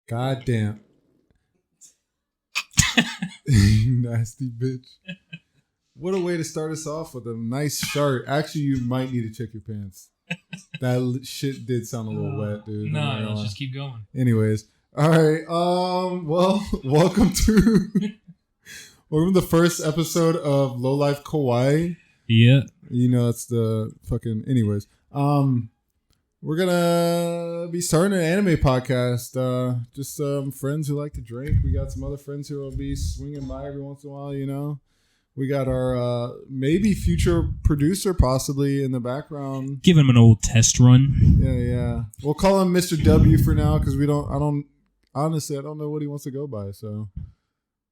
God damn. You nasty bitch. What a way to start us off with a nice shirt. Actually, you might need to check your pants. That shit did sound a little wet, dude. No, let's just keep going. Anyways. All right. Well, welcome to the first episode of Lowlife Kawaii. Yeah. You know, it's the fucking... Anyways. We're gonna be starting an anime podcast. Just friends who like to drink. We got some other friends who will be swinging by every once in a while, you know. We got our maybe future producer possibly in the background. Give him an old test run. Yeah. We'll call him Mr. W for now because I don't know what he wants to go by. So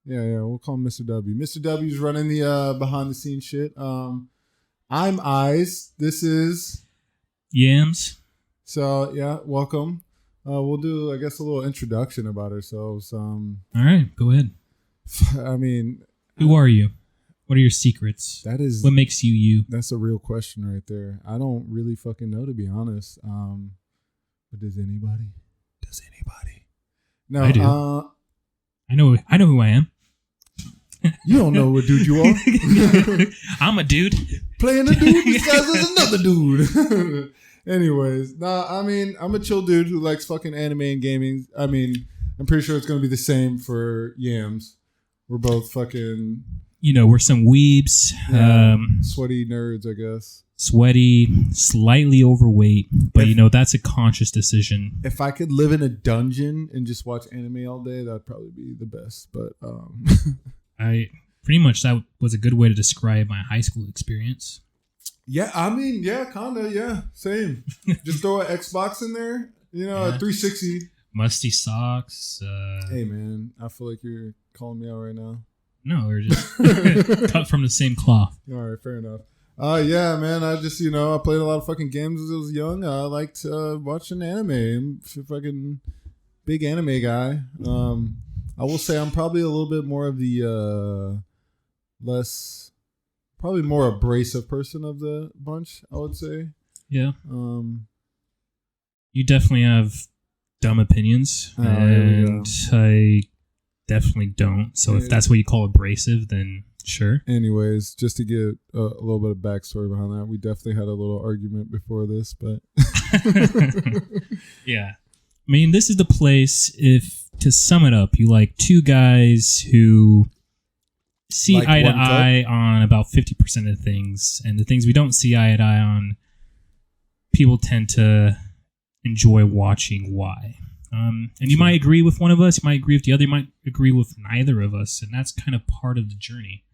yeah, we'll call him Mr. W. Mr. W's running the behind the scenes shit. I'm Eyes. This is Yams. So yeah, welcome. We'll do, I guess, a little introduction about ourselves. All right, go ahead. I mean, who are you? What are your secrets? What makes you you? That's a real question right there. I don't really fucking know, to be honest. But does anybody? No, I do. I know who I am. You don't know what dude you are. I'm a dude. Playing a dude disguised as another dude. Anyways, I mean, I'm a chill dude who likes fucking anime and gaming. I mean, I'm pretty sure it's going to be the same for Yams. We're both fucking... You know, we're some weebs. Yeah, sweaty nerds, I guess. Sweaty, slightly overweight. But, that's a conscious decision. If I could live in a dungeon and just watch anime all day, that'd probably be the best. But pretty much that was a good way to describe my high school experience. Yeah, I mean, yeah, kinda, yeah, same. Just throw an Xbox in there, a 360. Musty socks. Hey, man, I feel like you're calling me out right now. No, we're just cut from the same cloth. All right, fair enough. Yeah, man, I just, I played a lot of fucking games as I was young. I liked watching anime. I'm a fucking big anime guy. I will say I'm probably a little bit more of the probably more abrasive person of the bunch, I would say. Yeah. You definitely have dumb opinions, and I definitely don't. So if that's what you call abrasive, then sure. Anyways, just to get a little bit of backstory behind that, we definitely had a little argument before this, but... Yeah. I mean, this is the place, to sum it up, you like two guys who... see like eye to eye on about 50% of things, and the things we don't see eye to eye on, people tend to enjoy watching why. And you might agree with one of us, you might agree with the other, you might agree with neither of us, and that's kind of part of the journey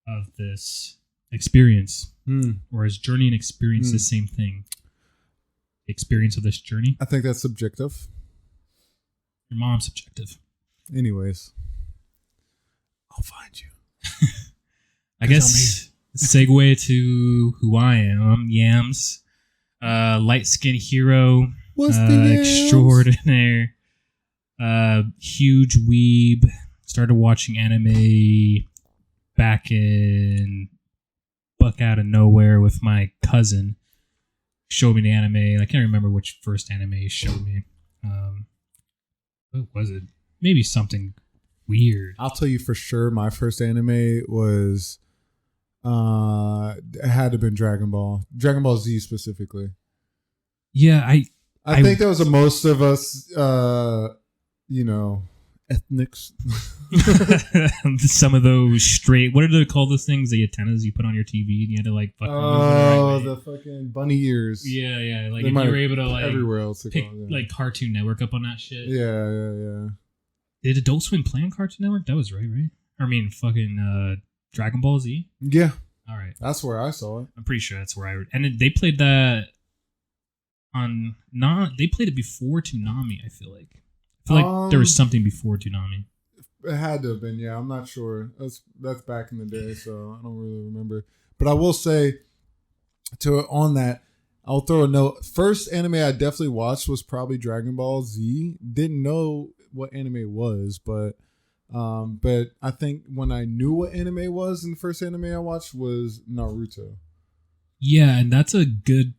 of this experience. Or is journey and experience the same thing? The experience of this journey? I think that's subjective. Your mom's subjective. Anyways. I'll find you. I guess segue to who I am. I'm Yams, light skin hero, extraordinaire, huge weeb. Started watching anime back in buck out of nowhere with my cousin. Showed me the anime. I can't remember which first anime he showed me. What was it? Maybe something weird. I'll tell you for sure, my first anime was it had to have been Dragon Ball Z specifically. Yeah, I think that was the most of us ethnics. Some of those straight, what do they call those things, the antennas you put on your TV and you had to like fucking move the fucking bunny ears. Yeah, like if you were able to like everywhere else pick like Cartoon Network up on that shit. Yeah. Did Adult Swim play on Cartoon Network? That was right? I mean, fucking Dragon Ball Z? Yeah. All right. That's where I saw it. I'm pretty sure that's where I... And they played that on... They played it before Toonami, I feel like. I feel like there was something before Toonami. It had to have been, yeah. I'm not sure. That's back in the day, so I don't really remember. But I will say, on that, I'll throw a note. First anime I definitely watched was probably Dragon Ball Z. Didn't know what anime was, but I think when I knew what anime was, and the first anime I watched was Naruto. Yeah, and that's a good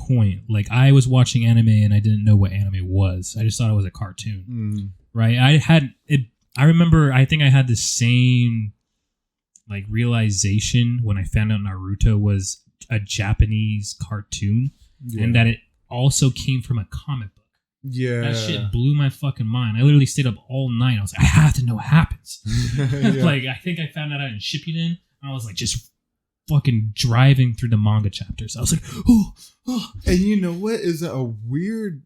point. Like I was watching anime and I didn't know what anime was. I just thought it was a cartoon. Right? I remember I think I had the same like realization when I found out Naruto was a Japanese cartoon and that it also came from a comic book. Yeah. That shit blew my fucking mind. I literally stayed up all night. I was like, I have to know what happens. Like, I think I found that out in Shippuden. I was like, just fucking driving through the manga chapters. I was like, oh. And you know what is a weird,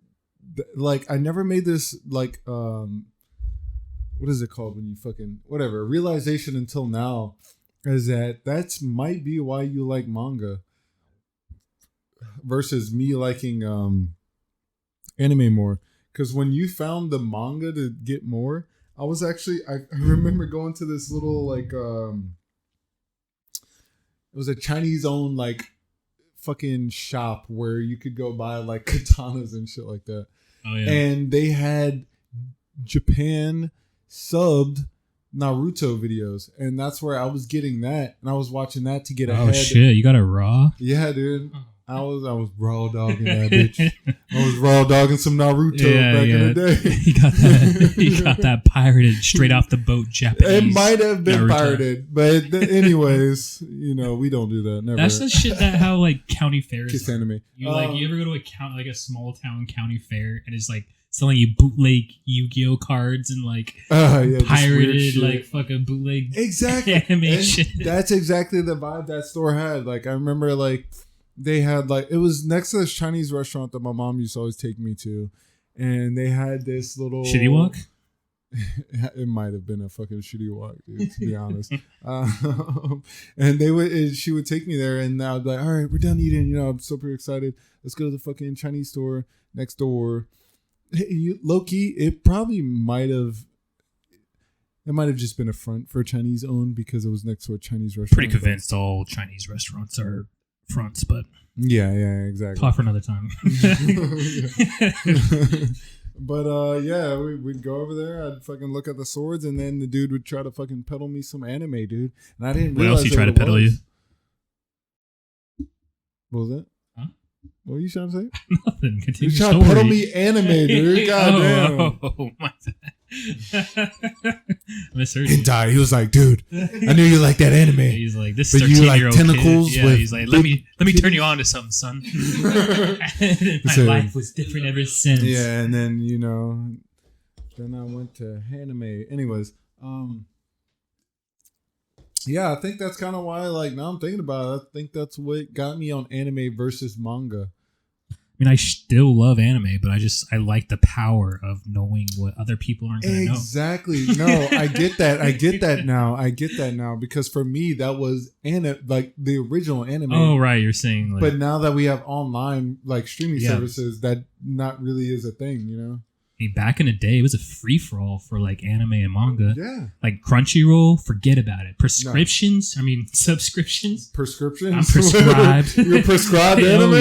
like, I never made this, like, what is it called when you fucking, whatever, realization until now is that might be why you like manga versus me liking, anime more, because when you found the manga to get more, I remember going to this little like it was a Chinese owned like fucking shop where you could go buy like katanas and shit like that. Oh yeah. And they had Japan subbed Naruto videos, and that's where I was getting that, and I was watching that to get ahead. Oh shit, you got a raw? Yeah, dude. I was raw dogging that bitch. I was raw dogging some Naruto back in the day. You got that pirated straight off the boat Japanese. It might have been Naruto. pirated, but anyways, we don't do that. Never. That's the shit that how like county fairs. Kiss anime. You ever go to a small town county fair and it's like selling you bootleg Yu-Gi-Oh cards and like pirated like fucking bootleg animation. That's exactly the vibe that store had. Like I remember like. They had like, it was next to this Chinese restaurant that my mom used to always take me to, and they had this little shitty walk. It might have been a fucking shitty walk, dude, to be honest. And she would take me there, and I'd be like, all right, we're done eating. I'm super excited. Let's go to the fucking Chinese store next door. Low key, it might have just been a front for Chinese owned because it was next to a Chinese restaurant. Pretty convinced all Chinese restaurants are fronts, but yeah, exactly. Talk for another time. But we'd go over there. I'd fucking look at the swords, and then the dude would try to fucking peddle me some anime, dude. And I didn't. What else he tried to peddle you? What was that? Huh? What were you trying to say? Nothing. Continue. You trying to peddle me anime, dude? Goddamn. Oh my. Misheard. Hentai. He was like, dude, I knew you like that anime. He's like, this 13-year-old like tentacles. Kid. Yeah, he's like, let me turn you on to something, son. My life was different ever since. Yeah, and then then I went to anime. Anyways, yeah, I think that's kind of why. Like now I'm thinking about it. I think that's what got me on anime versus manga. I mean, I still love anime, but I like the power of knowing what other people aren't going to know. Exactly. No, I get that. I get that now because for me that was like the original anime. Oh, right. You're saying, like, but now that we have online like streaming services, that not really is a thing. I mean, back in the day, it was a free for all for like anime and manga. Yeah. Like Crunchyroll, forget about it. Subscriptions. I'm prescriptions. I'm prescribed. You're prescribed anime?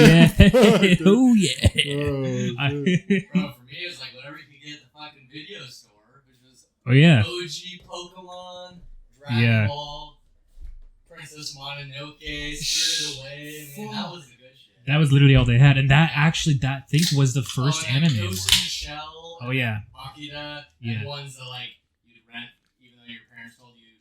Oh, yeah. Oh, yeah. Bro, for me, it was like whatever you could get at the fucking video store, which was OG Pokemon, Dragon Ball, Princess Mononoke, Spirited Away. I mean, that was the good shit. That was literally all they had. And that thing was the first anime. Ghost in the Shell. Oh, yeah. Akira. And ones that, like, you'd rent, even though your parents told you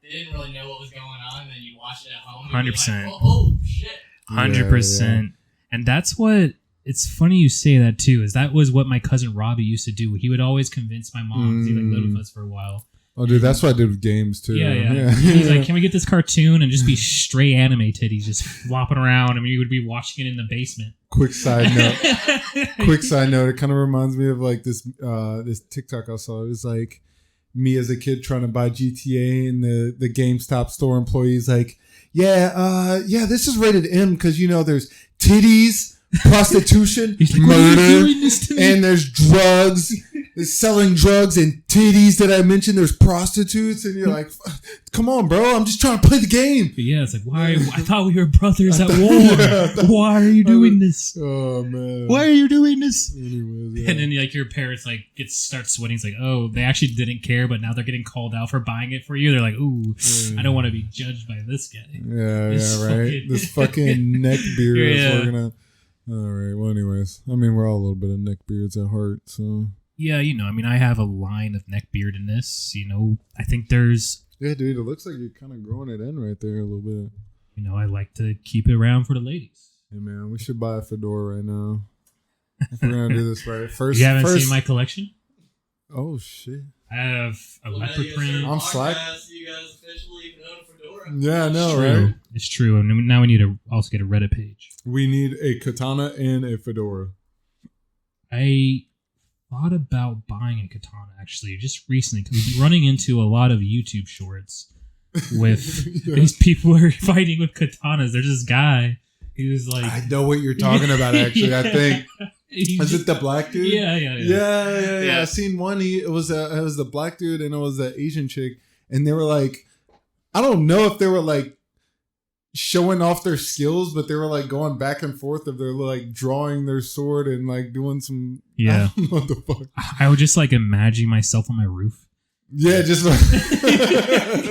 they didn't really know what was going on, and then you watch it at home. 100%. Like, oh, shit. 100%. Yeah. And that's what... It's funny you say that, too, is that was what my cousin Robbie used to do. He would always convince my mom, because he lived with us for a while. Oh, dude, that's what I did with games, too. Yeah. He's like, can we get this cartoon and just be straight anime titties just flopping around? I mean, we would be watching it in the basement. Quick side note. It kind of reminds me of like this TikTok I saw. It was like me as a kid trying to buy GTA, and the GameStop store employee's like, this is rated M because there's titties, prostitution, murder, and there's drugs. There's selling drugs and titties that I mentioned. There's prostitutes, and you're like, "Come on, bro! I'm just trying to play the game." But yeah, it's like, why? I thought we were brothers at war. Why are you doing this? Oh man! Why are you doing this? Anyways, and then like your parents like start sweating. It's like, oh, they actually didn't care, but now they're getting called out for buying it for you. They're like, ooh, I don't want to be judged by this guy. Yeah, right. This fucking neck beard is we're gonna. All right. Well, anyways, I mean, we're all a little bit of neckbeards at heart, so. Yeah, I mean, I have a line of neckbeard in this. I think there's. Yeah, dude, it looks like you're kind of growing it in right there a little bit. I like to keep it around for the ladies. Hey, man, we should buy a fedora right now. If we're gonna do this right. First, you haven't seen my collection? Oh shit! I have a leopard print. I'm slack. You guys officially can own a fedora. Yeah, I know, right? It's true. And now we need to also get a Reddit page. We need a katana and a fedora. I thought about buying a katana actually just recently because we've been running into a lot of YouTube shorts with these people who are fighting with katanas. There's this guy. He was like, I know what you're talking about. Actually, yeah. I think. Is it the black dude? Yeah. I seen one. It was the black dude and it was the Asian chick, and they were like, I don't know if they were like showing off their skills, but they were like going back and forth of their like drawing their sword and like doing some. Yeah. I don't know what the fuck. I would just like imagine myself on my roof. Yeah, just like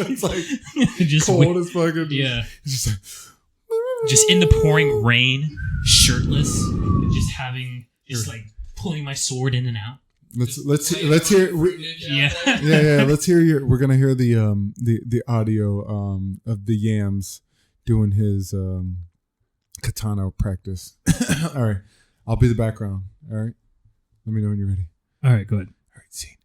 it's like just cold as fucking. Yeah. Just like. Just in the pouring rain, shirtless, just having like pulling my sword in and out. Let's hear. Yeah. Let's hear we're gonna hear the audio of the Yams doing his katana practice. All right, I'll be the background. All right, let me know when you're ready. All right, go ahead. All right, scene.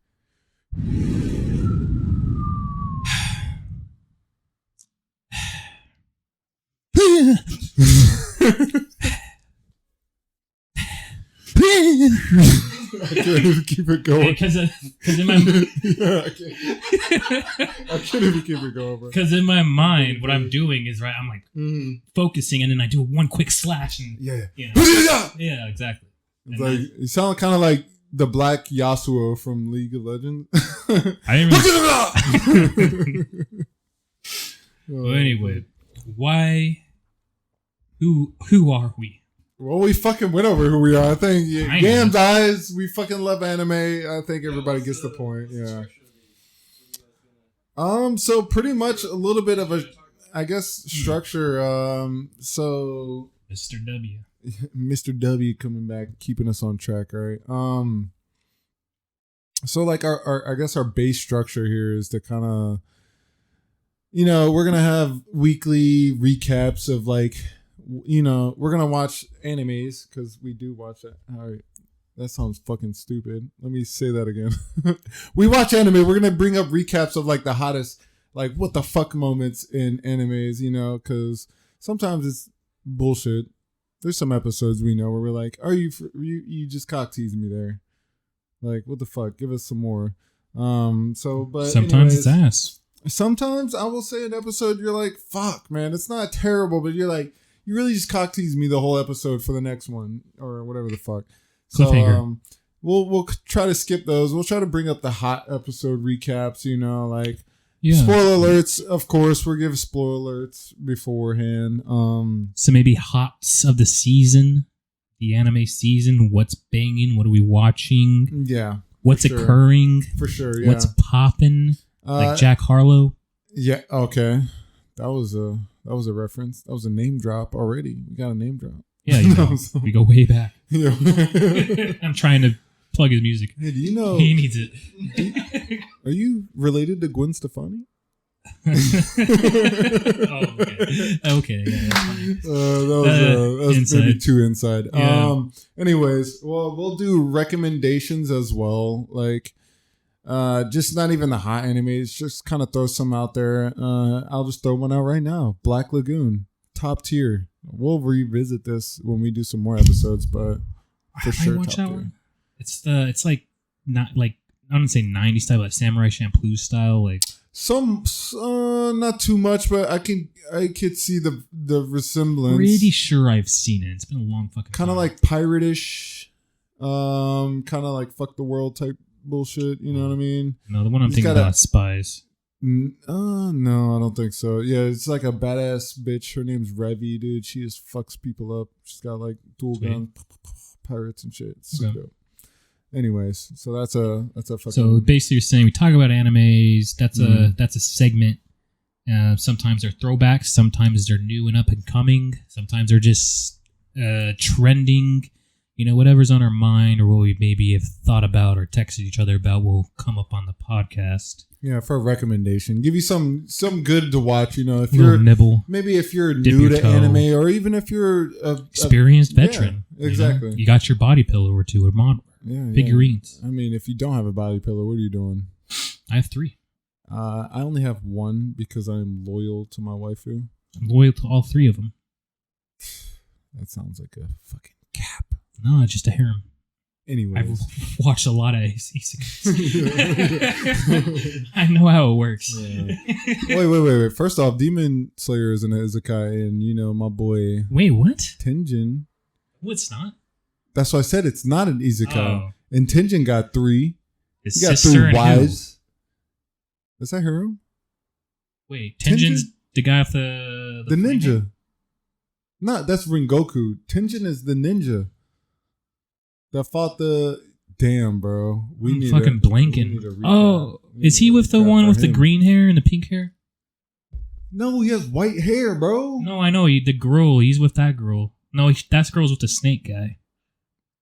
I can't even keep it going. Because in my I can't even keep it going, bro. Because in my mind, what I'm doing is I'm like focusing, and then I do one quick slash, and yeah, exactly. It's like you sound kind of like the Black Yasuo from League of Legends. I didn't really. Well, anyway, why? Who are we? Well, we fucking went over who we are. I think Yams eyes. We fucking love anime. I think everybody gets the point. Yeah. So pretty much a little bit of a, I guess, structure. So Mr. W coming back, keeping us on track. All right. So like our I guess our base structure here is to kind of, we're gonna have weekly recaps of like. We're gonna watch animes because we do watch that. All right, that sounds fucking stupid. Let me say that again. We watch anime. We're gonna bring up recaps of like the hottest, like what the fuck moments in animes. Because sometimes it's bullshit. There's some episodes we know where we're like, "Are you just cock teasing me there? Like what the fuck? Give us some more." But sometimes anyways, it's ass. Sometimes I will say an episode you're like, "Fuck, man, it's not terrible," but you're like. You really just cock tease me the whole episode for the next one or whatever the fuck. So we'll try to skip those. We'll try to bring up the hot episode recaps. Spoiler alerts. Of course, we'll give spoiler alerts beforehand. So maybe hots of the season, the anime season. What's banging? What are we watching? Yeah. What's occurring? For sure. Yeah. What's popping? Like Jack Harlow. Yeah. Okay. That was a reference. That was a name drop already. We got a name drop. Yeah, we go way back. I'm trying to plug his music. Hey, do you know he needs it? Are you related to Gwen Stefani? Okay. Yeah, that's fine. That was maybe too inside. Yeah. Anyways, well, we'll do recommendations as well. Like. Just not even the hot animes, just kind of throw some out there. I'll just throw one out right now. Black Lagoon, top tier. We'll revisit this when we do some more episodes, but for sure, top tier. It's like not like I don't say 90s style, but Samurai Champloo style, like some not too much, but I could see the resemblance. Pretty sure I've seen it. It's been a long fucking kind of like pirate-ish, kind of like fuck the world type. Bullshit, you know what I mean? No, the one I'm thinking about is Spies. No, I don't think so. Yeah, it's like a badass bitch. Her name's Revy, dude. She just fucks people up. She's got like dual gun pirates and shit. It's so dope. Anyways, so that's a fucking. So basically, you're saying we talk about animes. That's a segment. Sometimes they're throwbacks. Sometimes they're new and up and coming. Sometimes they're just trending, whatever's on our mind or what we maybe have thought about or texted each other about will come up on the podcast. Yeah, for a recommendation. Give you some good to watch, if you're nibble. Maybe if you're new to anime or even if you're experienced veteran. Yeah, exactly. You got your body pillow or two or figurines. I mean, if you don't have a body pillow, what are you doing? I have 3. I only have 1 because I'm loyal to my waifu. I'm loyal to all 3 of them. That sounds like a fucking cap. No, it's just a harem. Anyways. I've watched a lot of isekais. I know how it works. Yeah. Wait. First off, Demon Slayer is an isekai, and my boy... Wait, what? Tenjin. Well, it's not. That's why I said it's not an isekai. Oh. And Tenjin got 3. His he got sister 3 and wives. Is that her? Wait, Tenjin's the guy with the ninja. No, that's Rengoku. Tenjin is the ninja that fought the... Damn, bro. I'm fucking blanking. Is he with the one with the green hair and the pink hair? No, he has white hair, bro. No, I know. The girl. He's with that girl. No, that girl's with the snake guy.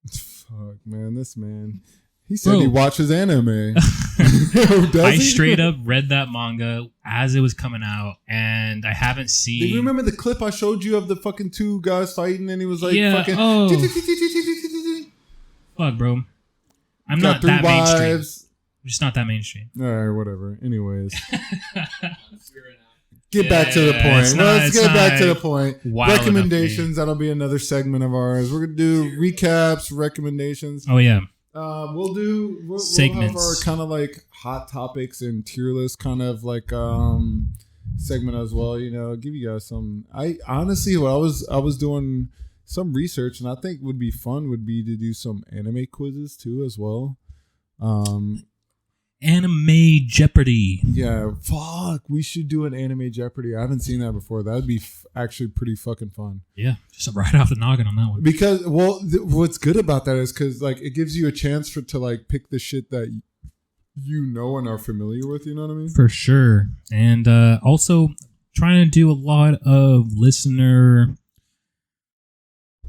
Fuck, man. This man... He said he watches anime. I straight up read that manga as it was coming out, and I haven't seen... Do you remember the clip I showed you of the fucking 2 guys fighting, and he was like, fucking... Fuck, bro. I'm not that mainstream. I'm just not that mainstream. All right, whatever. Anyways. Get back to the point. Let's get back to the point. Recommendations. That'll be another segment of ours. We're going to do recaps, recommendations. Oh, yeah. We'll segments. We'll have our kind of like hot topics and tier list kind of like segment as well. Give you guys some. I honestly, I was doing some research, and I think would be fun would be to do some anime quizzes too as well. Anime Jeopardy. Yeah, fuck. We should do an anime Jeopardy. I haven't seen that before. That'd be actually pretty fucking fun. Yeah, just right off the noggin on that one. Because, what's good about that is because, like, it gives you a chance to, like, pick the shit that and are familiar with, you know what I mean? For sure. And also trying to do a lot of listener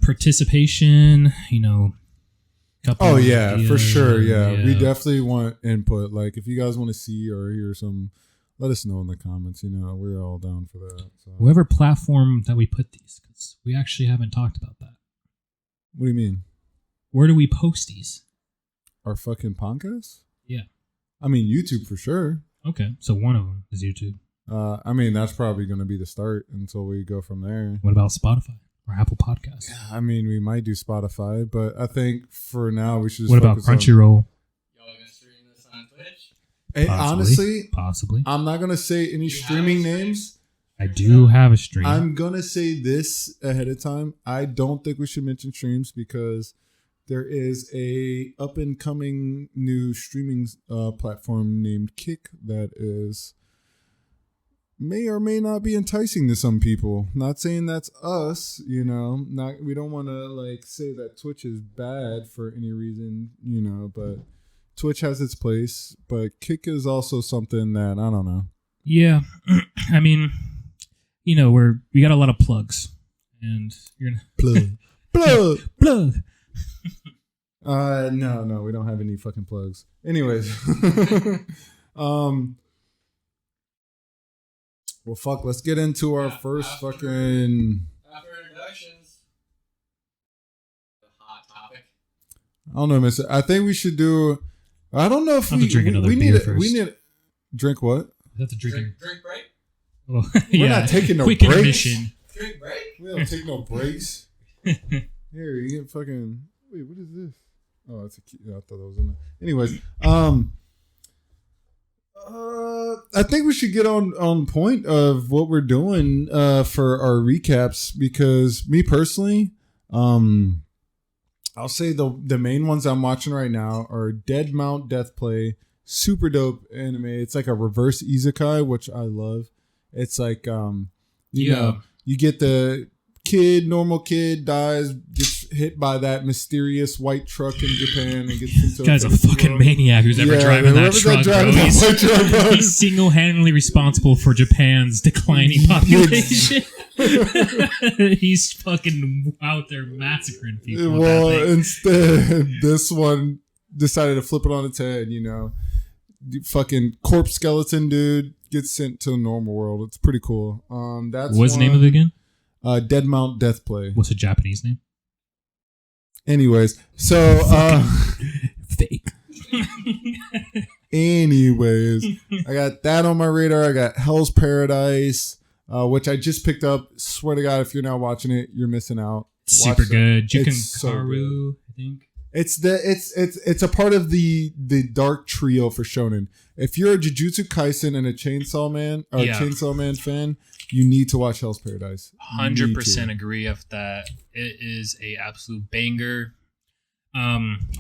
participation, Oh yeah, for sure. Yeah, we definitely want input. Like, if you guys want to see or hear some, let us know in the comments. We're all down for that. So. Whatever platform that we put these, because we actually haven't talked about that. What do you mean? Where do we post these? Our fucking podcasts? Yeah. I mean, YouTube for sure. Okay, so one of them is YouTube. I mean, that's probably going to be the start until we go from there. What about Spotify? Or Apple Podcasts. Yeah, I mean, we might do Spotify, but I think for now we should just What about Crunchyroll? Y'all gonna stream this on Twitch? Hey, honestly, possibly. I'm not gonna say any streaming names. I do have a stream. I'm gonna say this ahead of time. I don't think we should mention streams because there is a up and coming new streaming platform named Kick that is may or may not be enticing to some people. Not saying that's us, we don't want to like say that Twitch is bad for any reason, but Twitch has its place, but Kick is also something that I don't know. Yeah. I mean, we got a lot of plugs and you're gonna plug. No, we don't have any fucking plugs. Anyways, well, fuck, let's get into our first fucking... After introductions, the hot topic. I don't know, mister. I think we should do... I don't know if we need first. We need... Drink what? We have to drink break? Well, We're not taking no quick breaks. Intermission. Drink break? We don't take no breaks. Here, you get fucking... Wait, what is this? Oh, that's a cute... I thought that was in there. Anyways, I think we should get on point of what we're doing for our recaps, because me personally, I'll say the main ones I'm watching right now are Dead Mount Death Play, super dope anime. It's like a reverse isekai, which I love. It's like you know, you get the normal kid dies, gets hit by that mysterious white truck in Japan and gets into this guy's a fucking maniac who's ever driving that truck, bro. He's single-handedly responsible for Japan's declining population. He's fucking out there massacring people. Well, instead, this one decided to flip it on its head, Fucking corpse skeleton dude gets sent to the normal world. It's pretty cool. What's the name of it again? Dead Mount Death Play. What's the Japanese name? Anyways, so fake. Anyways, I got that on my radar. I got Hell's Paradise, which I just picked up. Swear to God, if you're not watching it, you're missing out. Super good. Juken so Karu, good. I think. It's a part of the dark trio for shonen. If you're a Jujutsu Kaisen and a Chainsaw Man fan, you need to watch Hell's Paradise. 100% agree with that. It is a absolute banger.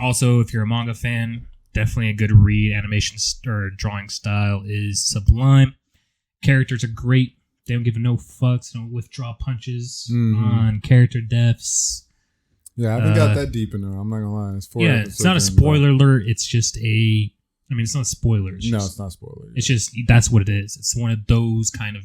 Also, if you're a manga fan, definitely a good read. Animation or drawing style is sublime. Characters are great. They don't give no fucks. Don't withdraw punches on character deaths. Yeah, I haven't got that deep into it. I'm not gonna lie. It's not a spoiler alert. It's just it's not spoilers. No, it's not spoilers. It's just that's what it is. It's one of those kind of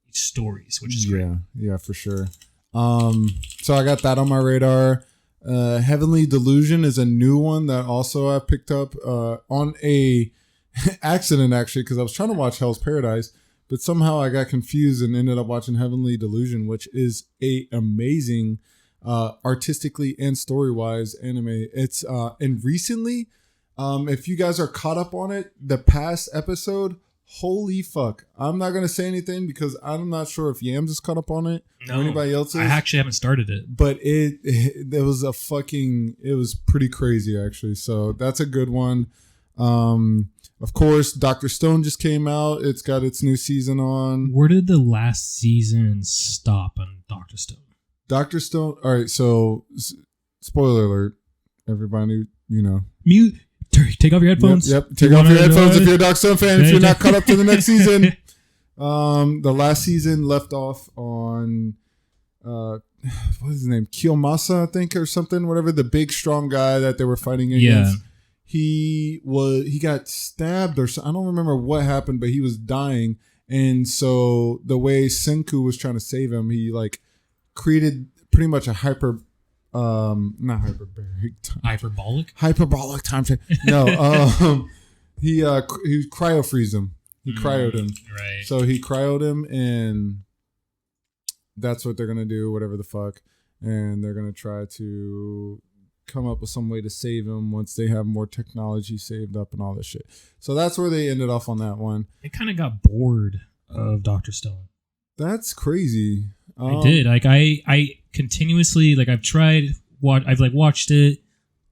stories, which is great. Yeah, for sure. So I got that on my radar. Heavenly Delusion is a new one that also I picked up on a accident, actually, because I was trying to watch Hell's Paradise, but somehow I got confused and ended up watching Heavenly Delusion, which is a amazing artistically and story-wise anime. It's and recently, if you guys are caught up on it, the past episode, holy fuck. I'm not going to say anything because I'm not sure if Yams is caught up on it or anybody else is. I actually haven't started it. But it was it was pretty crazy, actually. So that's a good one. Of course, Dr. Stone just came out. It's got its new season on. Where did the last season stop on Dr. Stone? Dr. Stone. All right. So spoiler alert, everybody, mute. Take off your headphones. Yep. Take off your headphones if you're a Dr. Stone fan. If you're not caught up to the next season. The last season left off on what is his name? Kiyomasa, I think, or something. Whatever, the big strong guy that they were fighting against. Yeah. He got stabbed or I don't remember what happened, but he was dying. And so the way Senku was trying to save him, he created pretty much a hyperbolic time train. No, he cryo freeze him. He cryoed him. Right. So he cryoed him, and that's what they're gonna do. Whatever the fuck, and they're gonna try to come up with some way to save him once they have more technology saved up and all this shit. So that's where they ended off on that one. They kind of got bored of Dr. Stone. That's crazy. I did. I continuously I've watched it,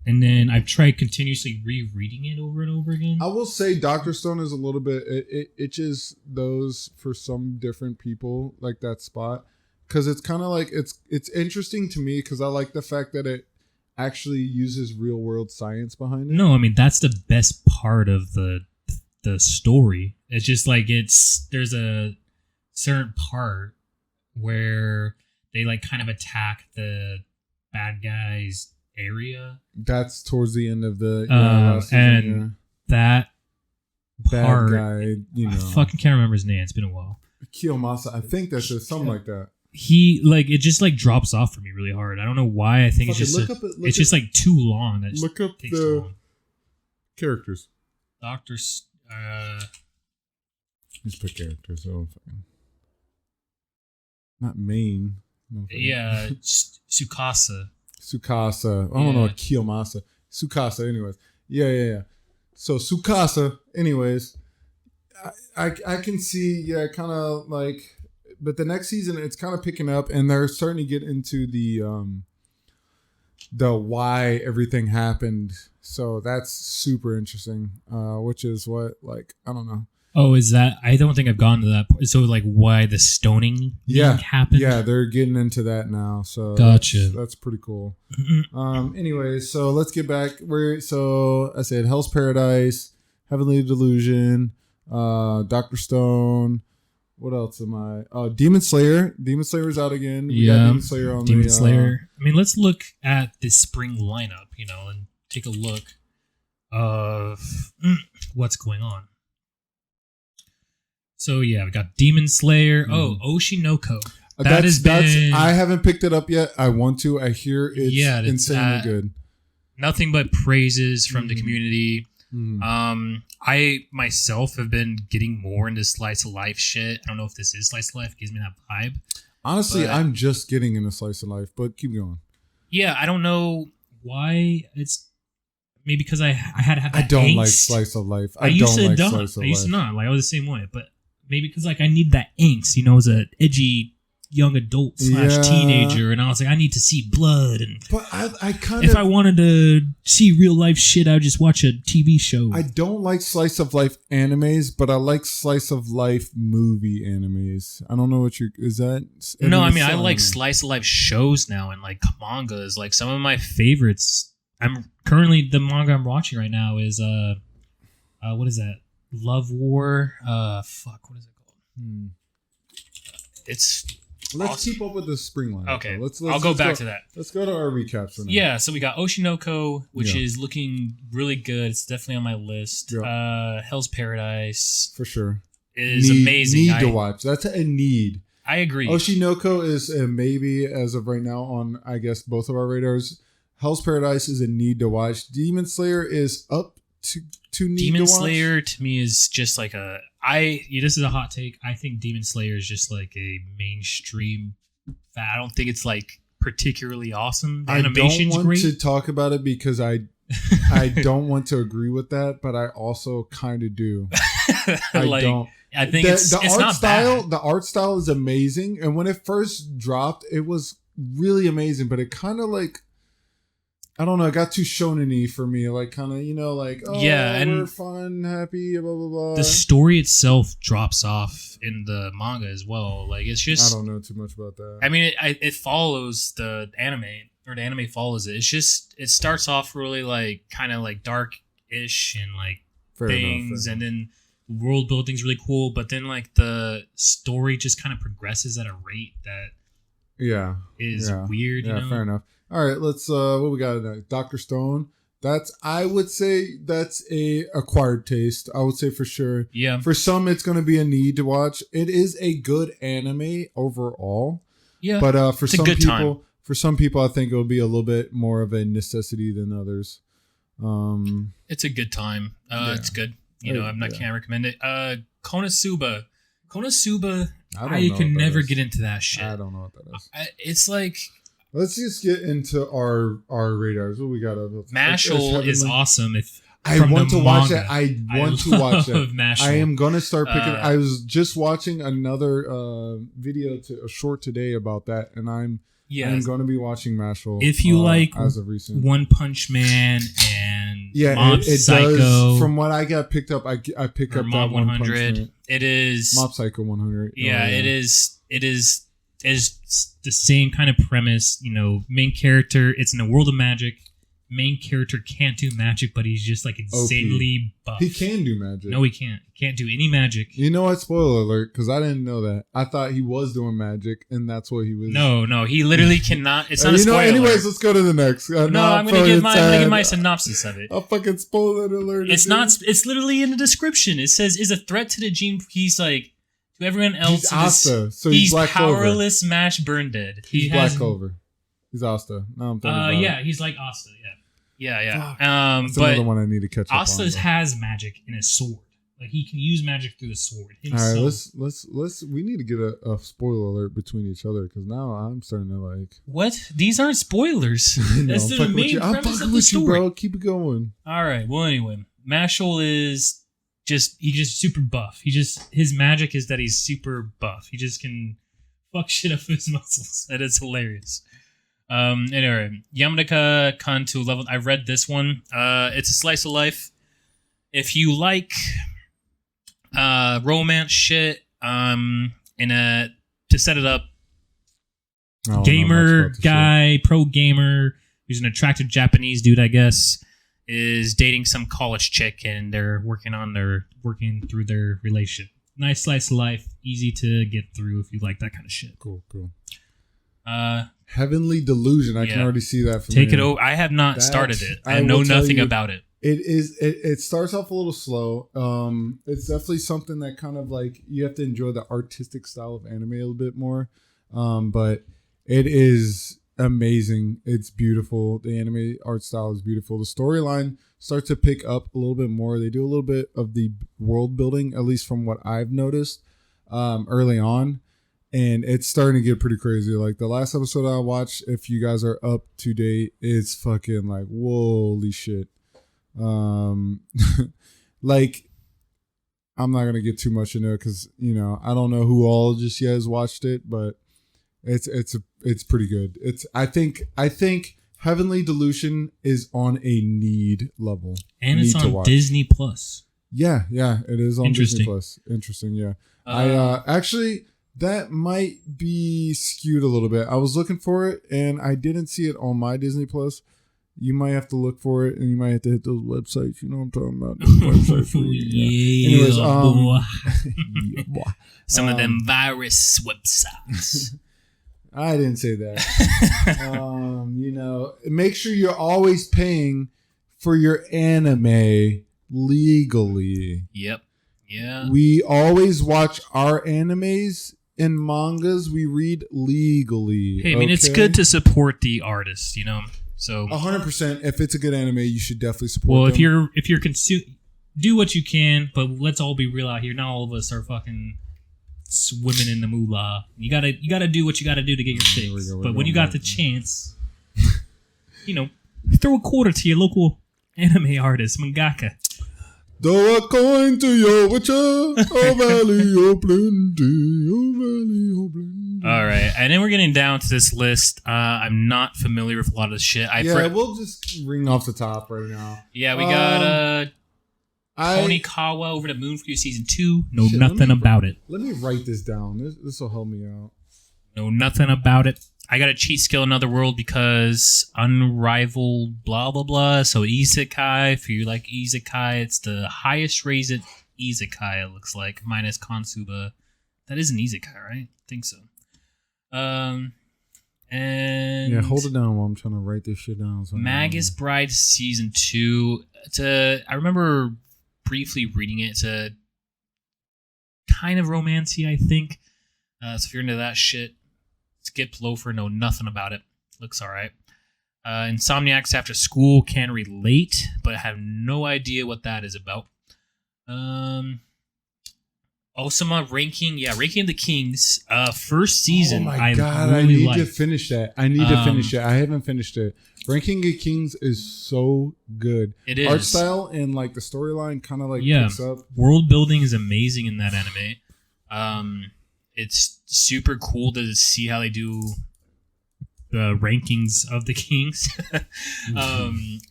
and then I've tried continuously rereading it over and over again. I will say Dr. Stone is a little bit it itches those for some different people, like that spot, because it's kind of it's interesting to me because I like the fact that it actually uses real world science behind it. No, I mean that's the best part of the story. It's just there's a certain part where they kind of attack the bad guys area. That's towards the end of the that bad part, guy, I fucking can't remember his name. It's been a while. Kiyomasa, I think that's something like that. He it just drops off for me really hard. I don't know why. I think it's just too long. Look up the characters. Doctors. Just put characters. So not main. Yeah, Tsukasa. I don't know what Kiyomasa. Tsukasa, anyways. Yeah. So Tsukasa, anyways. I can see, kind of but the next season it's kind of picking up, and they're starting to get into the why everything happened. So that's super interesting. Which is what I don't know. Oh, is that? I don't think I've gone to that point. So, why the stoning happened? Yeah, they're getting into that now. So gotcha. That's pretty cool. Anyways, so let's get back. So I said Hell's Paradise, Heavenly Delusion, Dr. Stone. What else am I? Demon Slayer. Demon Slayer is out again. We got Demon Slayer on Demon Slayer. I mean, let's look at the spring lineup, and take a look of what's going on. So yeah, we got Demon Slayer. Oh, Oshinoko. That's I haven't picked it up yet. I want to. I hear it's insanely good. Nothing but praises from the community. I myself have been getting more into slice of life shit. I don't know if this is slice of life. It gives me that vibe. Honestly, I'm just getting into slice of life, but keep going. Yeah, I don't know why it's. Maybe because I had to have that I don't angst. like slice of life. I used to not. Like I was the same way, but maybe because like I need that angst, as an edgy young adult / teenager, and I was like, I need to see blood. And but I kind of, if I wanted to see real life shit, I would just watch a TV show. I don't like slice of life animes, but I like slice of life movie animes. I don't know what is that. No, I mean I like slice of life shows now and like mangas. Like some of my favorites. I'm currently the manga I'm watching right now is what is that? Love War. What is it called? Let's awesome. keep up with the spring line. Okay, I'll go back to that. Let's go to our recaps for now. Yeah, so we got Oshinoko, which is looking really good. It's definitely on my list. Yeah. Hell's Paradise for sure is amazing. Need to watch. That's a need. I agree. Oshinoko is a maybe as of right now on I guess both of our radars. Hell's Paradise is a need to watch. Demon Slayer is up to need Demon to watch. Slayer to me is just like this is a hot take. I think Demon Slayer is just like a mainstream. I don't think it's like particularly awesome. The animation's I don't want great. to talk about it because I don't want to agree with that, but I also kind of do. I don't. I think it's art not style. bad. The art style is amazing, and when it first dropped, it was really amazing. But it kind of like. I don't know. It got too shonen-y for me. Like, kind of, we're fun, happy, blah, blah, blah. The story itself drops off in the manga as well. Like, it's just... I don't know too much about that. I mean, it follows the anime, or the anime follows it. It's just... It starts off really, like, kind of, like, dark-ish and, like, things. And then world building's really cool. But then, like, the story just kind of progresses at a rate that... is weird, Yeah, fair enough. All right, let's what we got next? Dr. Stone. I would say that's a acquired taste. I would say for sure. Yeah. For some it's going to be a need to watch. It is a good anime overall. Yeah. But for some people I think it'll be a little bit more of a necessity than others. It's a good time. It's good. Can't recommend it. Konosuba. I can never get into that shit. I don't know what that is. It's like... Let's just get into our radars. What we got? Mashal is awesome. I want to watch it. I want to watch it. Mashal. I am gonna start picking. I was just watching another video a short today about that, and I'm going to be watching Mashal. If you like as of recent. One Punch Man and Mob Psycho, does, from what I got picked up, I pick up Mob that 100. It is Mob Psycho 100. Yeah, it is. It is the same kind of premise. Main character. It's in a world of magic. Main character can't do magic, but he's just like insanely buff. He can do magic. No, he can't. He can't do any magic. You know what? Spoiler alert, because I didn't know that. I thought he was doing magic, and that's what he was. No, he literally cannot. It's not a spoiler. Anyways, let's go to the next. I'm gonna give my synopsis of it. I'll fucking spoiler alert. It's not. It's literally in the description. It says, "Is a threat to the gene." He's like to everyone else. He's Asta, so he's Black powerless, smash, burn dead. He's Black Clover. He's Asta. No, I'm thinking about it. He's like Asta. Yeah. That's another one I need to catch up on. Asta has magic in his sword. Like he can use magic through the sword. All right, let's. We need to get a spoiler alert between each other because now I'm starting to like. What? These aren't spoilers. That's the main premise of the story, bro. Keep it going. All right. Well, anyway, Mashal is he's just super buff. His magic is that he's super buff. He just can fuck shit up with his muscles. That is hilarious. Anyway, Yamanaka Kanto level. I read this one. It's a slice of life. If you like romance shit, to set it up, gamer guy, pro gamer, who's an attractive Japanese dude, I guess, is dating some college chick, and they're working through their relationship. Nice slice of life, easy to get through if you like that kind of shit. Cool. Heavenly Delusion. I can already see that from Take it over. I have not started it. I know nothing about it. It starts off a little slow. It's definitely something that kind of like you have to enjoy the artistic style of anime a little bit more. But it is amazing. It's beautiful. The anime art style is beautiful. The storyline starts to pick up a little bit more. They do a little bit of the world building, at least from what I've noticed early on. And it's starting to get pretty crazy. Like the last episode I watched, if you guys are up to date, it's fucking like, holy shit. Like, I'm not gonna get too much into it because I don't know who all just yet has watched it, but it's pretty good. I think Heavenly Delusion is on a need level, and it's on Disney Plus. Yeah, it is on Disney Plus. Interesting, yeah. I actually. That might be skewed a little bit. I was looking for it, and I didn't see it on my Disney Plus. You might have to look for it, and you might have to hit those websites. You know what I'm talking about? Those websites for you. Yeah. Anyways, boy. Yeah, boy. Some of them virus websites. I didn't say that. Make sure you're always paying for your anime legally. Yep. Yeah. We always watch our animes and mangas we read legally. Hey, I mean, it's good to support the artist, So 100%. If it's a good anime, you should definitely support. Well, them. if you're do what you can, but let's all be real out here. Not all of us are fucking swimming in the moolah. You gotta do what you gotta do to get your fix. But when you got the chance, throw a quarter to your local anime artist, mangaka. Throw a coin to your witcher, oh valley, oh plenty, oh valley, oh plenty. All right, and then we're getting down to this list. I'm not familiar with a lot of the shit. We'll just ring off the top right now. Yeah, we got Tony Kawa Over the Moon for you season 2. Know nothing about it. Let me write this down. This will help me out. Know nothing about it. I got a cheat skill in Another World because unrivaled blah blah blah. So isekai, if you like isekai, it's the highest rated isekai. It looks like minus Konosuba. That is an isekai, right? I think so. And hold it down while I'm trying to write this shit down. So Magus Bride season 2. I remember briefly reading it. It's a kind of romancy, I think. So if you're into that shit. Skipped Loafer, know nothing about it. Looks alright. Insomniacs After School can relate, but have no idea what that is about. Osama Ranking of the Kings. First season. Oh my god, I need to finish that. I haven't finished it. Ranking of Kings is so good. It is. Art style and like the storyline kind of like picks up. World building is amazing in that anime. It's super cool to see how they do the rankings of the kings.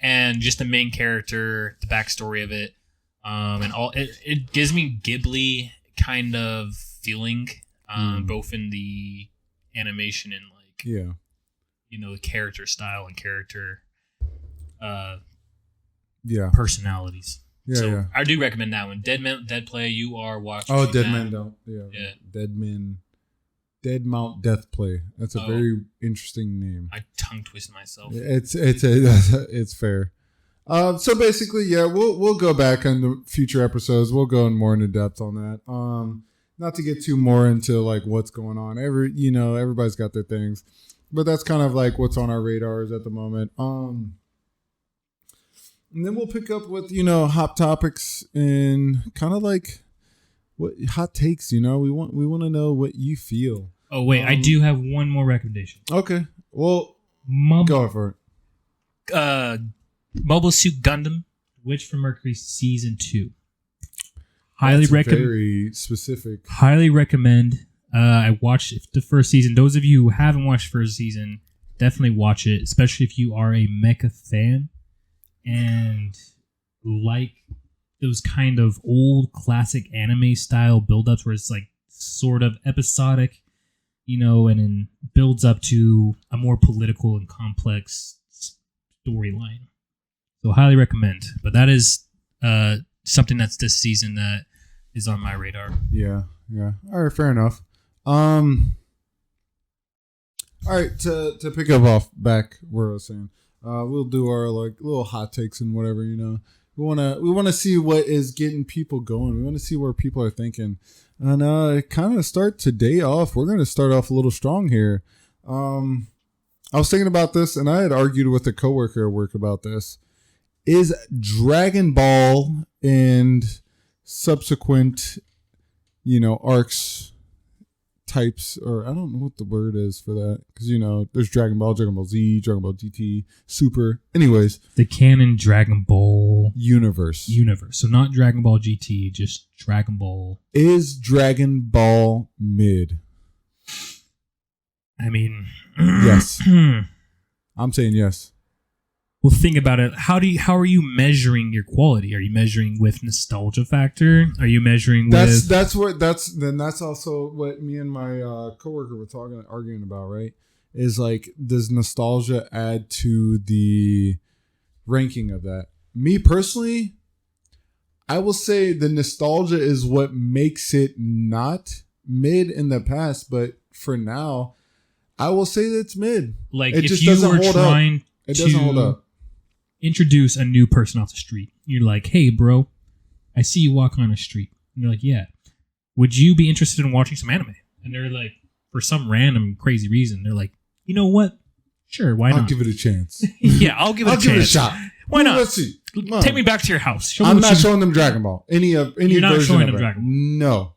And just the main character, the backstory of it, and all. It gives me Ghibli kind of feeling, both in the animation and the character style and character personalities. Yeah, I do recommend that one. Dead Play. You are watching. Oh, Dead Man don't. Yeah. Dead Mount Death Play. That's a very interesting name. I tongue twist myself. It's fair. So basically, we'll go back on the future episodes. We'll go in more into depth on that. Not to get too more into like what's going on. Everybody's got their things, but that's kind of like what's on our radars at the moment. And then we'll pick up with, hot topics and kind of like what hot takes, we want to know what you feel. Oh, wait, I do have one more recommendation. Okay. Well, go for it. Mobile Suit Gundam, Witch from Mercury Season 2. Highly recommend. Very specific. Highly recommend. I watched the first season. Those of you who haven't watched first season, definitely watch it, especially if you are a mecha fan. And like those kind of old classic anime style build-ups where it's like sort of episodic, and then builds up to a more political and complex storyline. So highly recommend. But that is something that's this season that is on my radar. Yeah. All right, fair enough. All right, to pick up off back where I was saying. We'll do our like little hot takes and whatever, We wanna see what is getting people going. We want to see where people are thinking. And kind of start today off. We're gonna start off a little strong here. I was thinking about this, and I had argued with a coworker at work about this. Is Dragon Ball and subsequent, arcs, types, or I don't know what the word is for that, because there's Dragon Ball, Dragon Ball Z, Dragon Ball GT, Super. Anyways, the canon Dragon Ball universe. So not Dragon Ball GT, just Dragon Ball. Is Dragon Ball mid? I mean, yes. I'm saying yes. Well, think about it. How are you measuring your quality? Are you measuring with nostalgia factor? Are you measuring with that's also what me and my coworker were arguing about, right? Is like, does nostalgia add to the ranking of that? Me personally, I will say the nostalgia is what makes it not mid in the past, but for now, I will say that it's mid. Like, it if you were trying it doesn't hold up. Introduce a new person off the street. You're like, hey, bro, I see you walk on the street. And they're like, yeah. Would you be interested in watching some anime? And they're like, for some random crazy reason, they're like, you know what? Sure, why not? I'll give it a chance. Yeah, I'll give it a chance. Give it a shot. Why not? Let's see. Take me back to your house. I'm not showing them Dragon Ball. Any You're not version showing of them it. Dragon Ball. No.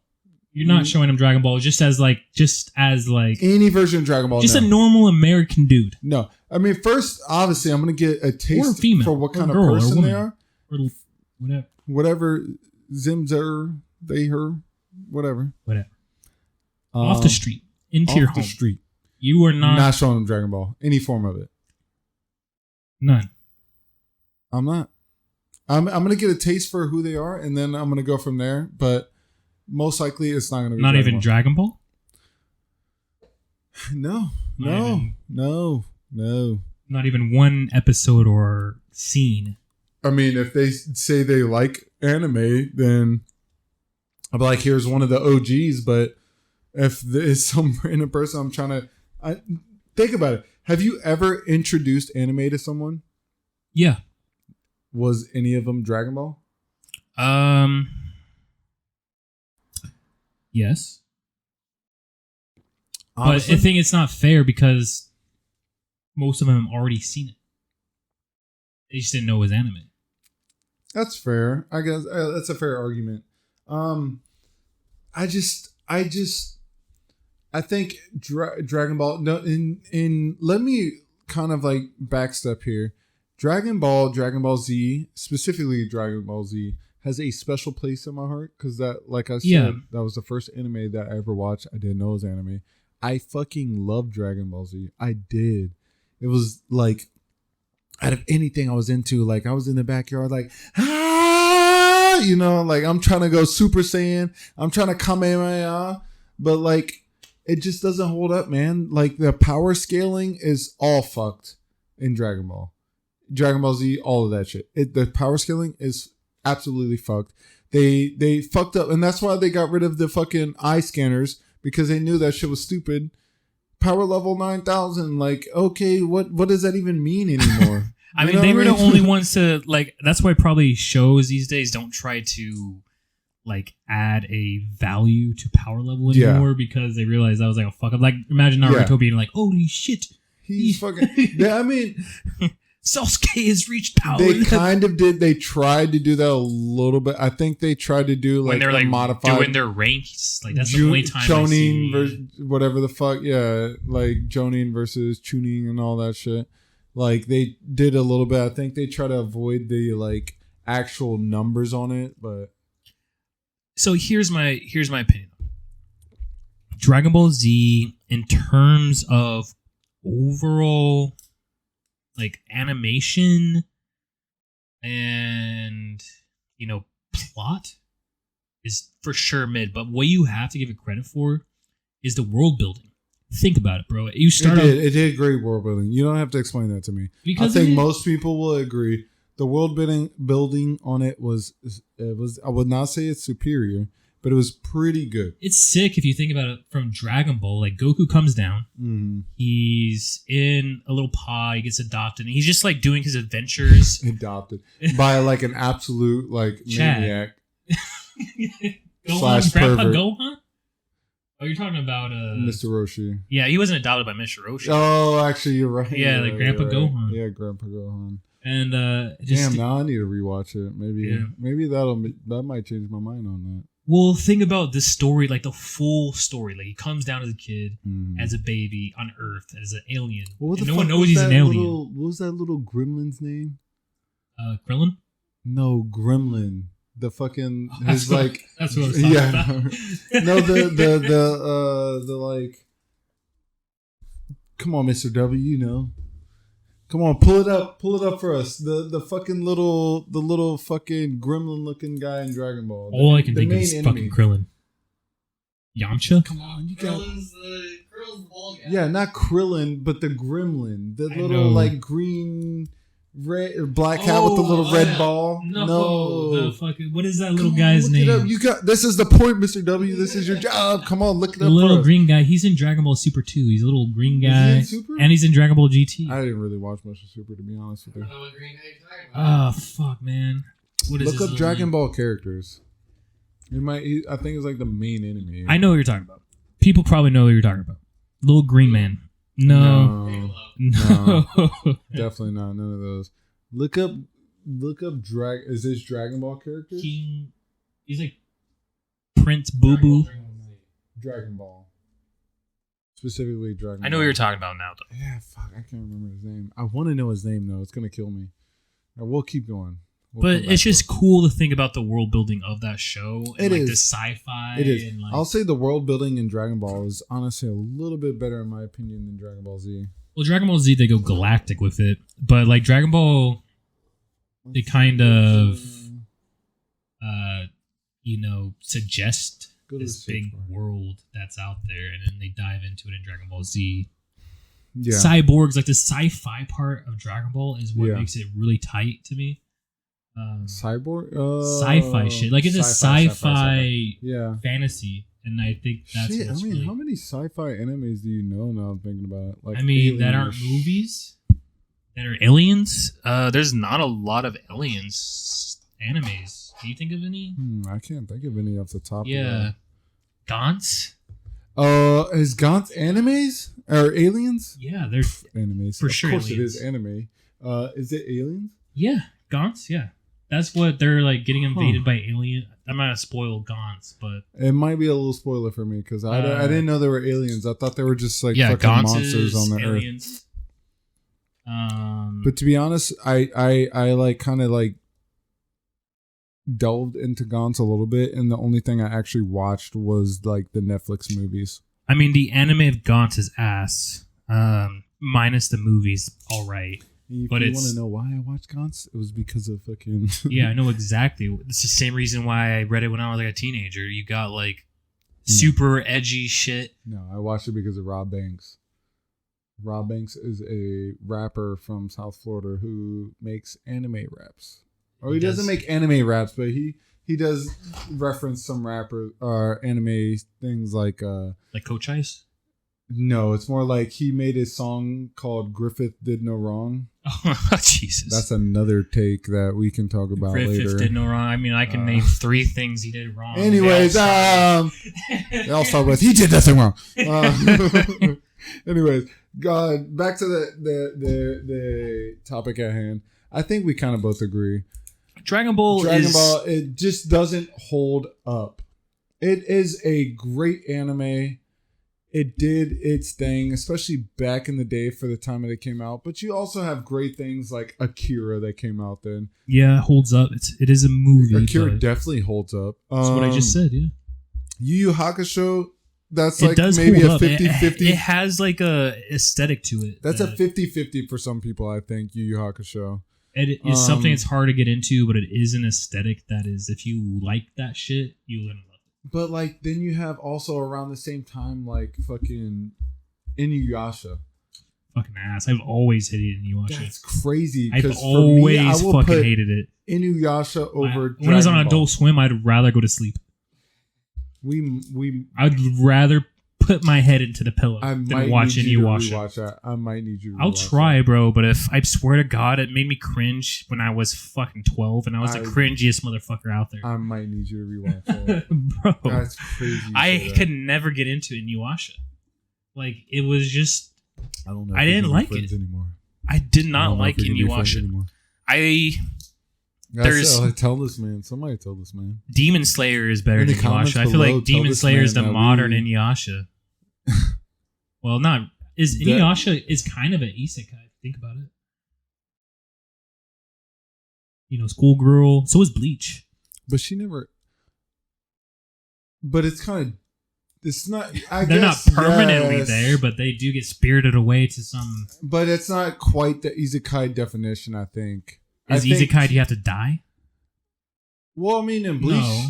You're not showing them Dragon Ball just as any version of Dragon Ball. Just a normal American dude. No. I mean, first, obviously, I'm going to get a taste for what kind of girl, person they are. Or whatever. Whatever. Zimzer, they, her, whatever. Whatever. Off the street. Into your home. Off the street. You are not showing them Dragon Ball. Any form of it. None. I'm not. I'm going to get a taste for who they are, and then I'm going to go from there. But most likely, it's not going to be not even Dragon Ball? No. Not even one episode or scene. I mean, if they say they like anime, then I'll be like, here's one of the OGs. But if there's some random person I'm trying to... think about it. Have you ever introduced anime to someone? Yeah. Was any of them Dragon Ball? Yes. Honestly? But I think it's not fair because most of them have already seen it. They just didn't know it was anime. That's fair. I guess that's a fair argument. I think Dragon Ball. No, in let me kind of like backstep here. Dragon Ball Z, specifically Dragon Ball Z, has a special place in my heart because that, like I said, that was the first anime that I ever watched. I didn't know it was anime. I fucking loved Dragon Ball Z. I did. It was like, out of anything I was into, like I was in the backyard, like, like I'm trying to go Super Saiyan. I'm trying to Kamehameha, but like, it just doesn't hold up, man. Like the power scaling is all fucked in Dragon Ball. Dragon Ball Z, all of that shit. The power scaling is absolutely fucked. They fucked up, and that's why they got rid of the fucking eye scanners, because they knew that shit was stupid. Power level 9,000, like, okay, what does that even mean anymore? I mean, they were the only ones to, like, that's why probably shows these days don't try to, like, add a value to power level anymore, because they realized that was like a fuck up. Like, imagine Naruto being like, holy shit. He's fucking, yeah, I mean... Sasuke has reached power. They kind of did. They tried to do that a little bit. I think they tried to do like when they're like modified doing their ranks. Like that's the only time Jonin versus whatever the fuck. Yeah, like Jonin versus Chunin and all that shit. Like they did a little bit. I think they try to avoid the like actual numbers on it. But so here's my opinion. Dragon Ball Z, in terms of overall, like, animation and, plot, is for sure mid. But what you have to give it credit for is the world building. Think about it, bro. It did great world building. You don't have to explain that to me. Because I think most people will agree. The world building on it was I would not say it's superior, but it was pretty good. It's sick if you think about it from Dragon Ball. Like Goku comes down, he's in a little pod, he gets adopted, and he's just like doing his adventures. Adopted by like an absolute like maniac. Gohan, Grandpa Gohan? Oh, you're talking about Mr. Roshi. Yeah, he wasn't adopted by Mr. Roshi. Oh, actually, you're right. Yeah, like Grandpa Gohan. Yeah, Grandpa Gohan. And damn, now I need to rewatch it. Maybe that might change my mind on that. Well, think about this story, like the full story. Like he comes down as a kid, as a baby on Earth, as an alien. No one knows he's an alien. What was that little gremlin's name? Krillin? No, Gremlin. The fucking his like that's what I was talking about. No, the like. Come on, Mr. W. You know. Come on, pull it up for us. The fucking little fucking gremlin looking guy in Dragon Ball. All I can think of is fucking Krillin. Yamcha? Come on, you got Krillin's the ball guy. Yeah, not Krillin, but the gremlin, the little like green. Red, black hat with the little red ball. No. The fucking, what is that little guy's name? This is the point, Mr. W. This is your job. Come on, look it up. The little green guy. He's in Dragon Ball Super 2. He's a little green guy. Is he in Super? And he's in Dragon Ball GT. I didn't really watch much of Super, to be honest with you. I don't know what green guy you're talking about. Oh, fuck, man. What is look up Dragon Ball characters. I think it's like the main enemy. I know what you're talking about. People probably know what you're talking about. Little green man. No. Definitely not. None of those. Look up is this Dragon Ball character? King. He's like Prince Boo Boo. Dragon Ball. Specifically Dragon Ball. I know what you're talking about now, though. Yeah, fuck. I can't remember his name. I want to know his name, though. It's going to kill me. Right, we'll keep going. But it's just cool to think about the world building of that show. And it like is. The sci-fi. It is. And like, I'll say the world building in Dragon Ball is honestly a little bit better, in my opinion, than Dragon Ball Z. Well, Dragon Ball Z, they go galactic with it. But like Dragon Ball, they kind of, suggest this big world that's out there. And then they dive into it in Dragon Ball Z. Yeah. Cyborgs, like the sci-fi part of Dragon Ball is what makes it really tight to me. Cyborg? Sci-fi shit. Like it's a sci-fi fantasy. And I think that's shit. How many sci-fi animes do you know now I'm thinking about it? Like that aren't movies? That are aliens? There's not a lot of aliens animes. Can you think of any? I can't think of any off the top. Yeah. Gantz? Is Gantz animes? Or aliens? Yeah, they're animes. For sure. Of course aliens. It is anime. Is it aliens? Yeah, Gantz, yeah. That's what they're like getting invaded by aliens. I'm not gonna spoil Gantz, but it might be a little spoiler for me because I didn't know they were aliens. I thought they were just like fucking Gantz monsters on the aliens. Earth. But to be honest, I like kind of like delved into Gantz a little bit, and the only thing I actually watched was like the Netflix movies. I mean, the anime of Gantz is ass, minus the movies. All right. But you want to know why I watched Gantz? It was because of fucking... Yeah, I know exactly. It's the same reason why I read it when I was like a teenager. You got like super edgy shit. No, I watched it because of Rob Banks. Rob Banks is a rapper from South Florida who makes anime raps. Or he doesn't make anime raps, but he does reference some anime things like... like Coach Ice? No, it's more like he made a song called Griffith Did No Wrong. Oh, Jesus. That's another take that we can talk about later. Griffith did no wrong. I mean, I can name 3 things he did wrong. Anyways, they all start with, he did nothing wrong. Anyways, back to the topic at hand. I think we kind of both agree. Dragon Ball, it just doesn't hold up. It is a great anime. It did its thing, especially back in the day for the time that it came out. But you also have great things like Akira that came out then. Yeah, it holds up. It is a movie. Akira definitely holds up. That's what I just said, yeah. Yu Yu Hakusho, that's like maybe a 50-50. It has like a aesthetic to it. That's a 50-50 for some people, I think, Yu Yu Hakusho. It is something that's hard to get into, but it is an aesthetic that is, if you like that shit, you're going to love it. But like then you have also around the same time like fucking Inuyasha. Fucking ass. I've hated Inuyasha. That's crazy. I've always fucking hated it. Inuyasha over when I was on Adult Swim, I'd rather go to sleep. I'd rather put my head into the pillow than watch Inuyasha. I might need you to I'll try, bro, but if I swear to God, it made me cringe when I was fucking 12 and I was the cringiest motherfucker out there. I might need you to rewatch that. Bro, that's crazy. I could never get into Inuyasha. Like, it was just... I don't know. I didn't like it anymore. I did not like Inuyasha. Tell this man. Somebody tell this man. Demon Slayer is better than Inuyasha. I feel like Demon Slayer is the modern Inuyasha. Well, not is Inuyasha is kind of an isekai. Think about it. You know, schoolgirl. So is Bleach. But she never. But it's kind of. It's not. They're not permanently there, but they do get spirited away to some. But it's not quite the isekai definition. I think. Isekai, do you have to die? Well, I mean, in Bleach,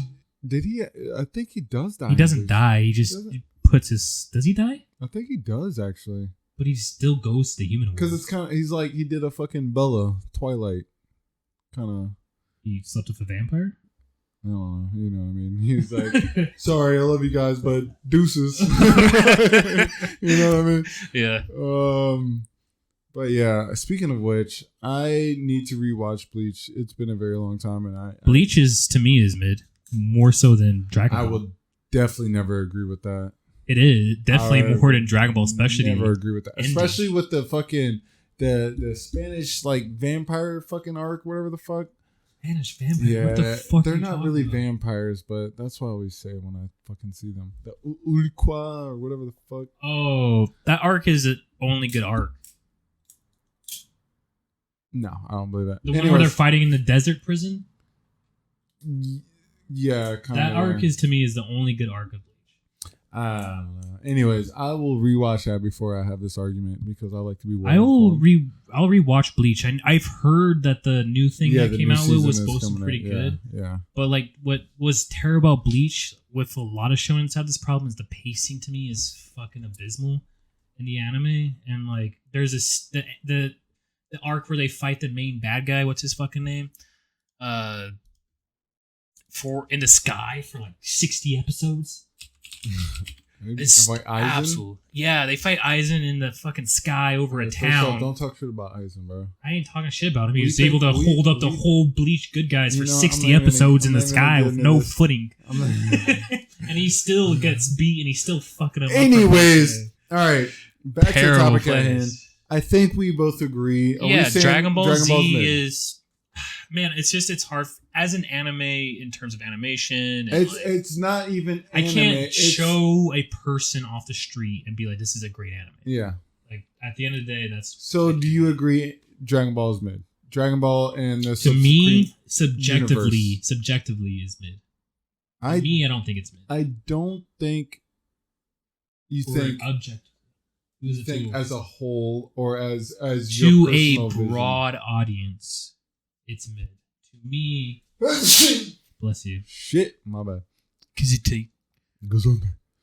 did he? I think he does die. He doesn't die. He just puts his. Does he die? I think he does actually. But he still goes to the human world. Because it's kind of. He's like he did a fucking Bella Twilight, kind of. He slept with a vampire. I don't know. You know what I mean? He's like, sorry, I love you guys, but deuces. You know what I mean? Yeah. But yeah, speaking of which, I need to rewatch Bleach. It's been a very long time, and Bleach is to me is mid, more so than Dragon Ball. I would definitely never agree with that. It is definitely more than Dragon Ball, especially. Never agree with that, especially with the fucking the Spanish like vampire fucking arc, whatever the fuck. Spanish vampire. Yeah, what the fuck they're not really about? Vampires, but that's what I always say when I fucking see them. The Uliqua or whatever the fuck. Oh, that arc is the only good arc. No, I don't believe that. The one where they're fighting in the desert prison? Yeah, kind of. That arc is, to me, is the only good arc of Bleach. I don't know. Anyways, I will rewatch that before I have this argument because I like to be. I'll rewatch Bleach. I've heard that the new thing that came out with was supposed to be pretty good. Yeah. But like, what was terrible about Bleach with a lot of shonens have this problem is the pacing to me is fucking abysmal in the anime, and like, there's the arc where they fight the main bad guy. What's his fucking name? For in the sky for like 60 episodes. It's absolute. Yeah, they fight Aizen in the fucking sky over a town. Don't talk shit about Aizen, bro. I ain't talking shit about him. He was able to hold up the whole Bleach good guys for 60 episodes in the sky with no footing. And he still gets beat and he's still fucking him up. Anyways, all right. Back to the topic at hand. I think we both agree. Yeah, Dragon Ball Z is... Man, it's hard as an anime in terms of animation. And it's not even anime. I can't show a person off the street and be like, this is a great anime. Yeah. Like, at the end of the day, that's... So, do you agree Dragon Ball is mid? Dragon Ball and the... To me, subjectively is mid. To me, I don't think it's mid. I don't think... You think... Objectively. You think as a whole or as to your a personal broad vision? Audience, it's mid. To me... Bless you. Shit, my bad.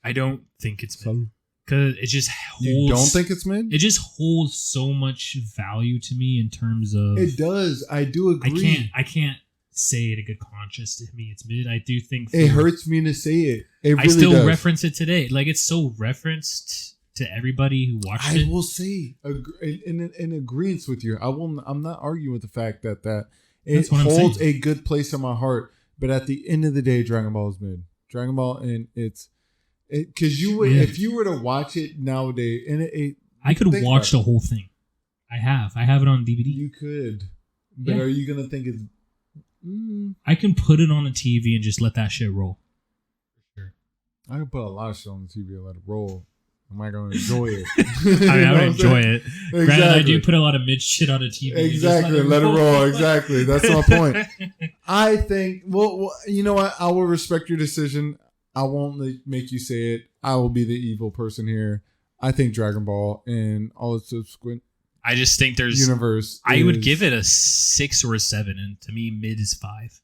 I don't think it's mid. Because it just holds... You don't think it's mid? It just holds so much value to me in terms of... It does. I do agree. I can't say it a good conscience to me. It's mid. I do think... It hurts me to say it. It really I still does. reference it today. Like, it's so referenced to everybody who watched it. I will say, in agreement with you, I'm not arguing with the fact that it holds a good place in my heart. But at the end of the day, Dragon Ball is mid. Dragon Ball, and because you would, if you were to watch it nowadays, and I could watch the whole thing. I have it on DVD. You could, but are you gonna think it's? I can put it on a TV and just let that shit roll. For sure. I can put a lot of shit on the TV and let it roll. Am I going to enjoy it? I would enjoy it. Exactly. Granted, I do put a lot of mid shit on a TV. Exactly. Let it roll. Exactly. That's my point. I think, well, you know what? I will respect your decision. I won't make you say it. I will be the evil person here. I think Dragon Ball and all its subsequent I just think there's universe. I would give it a 6 or a 7, and to me, mid is 5.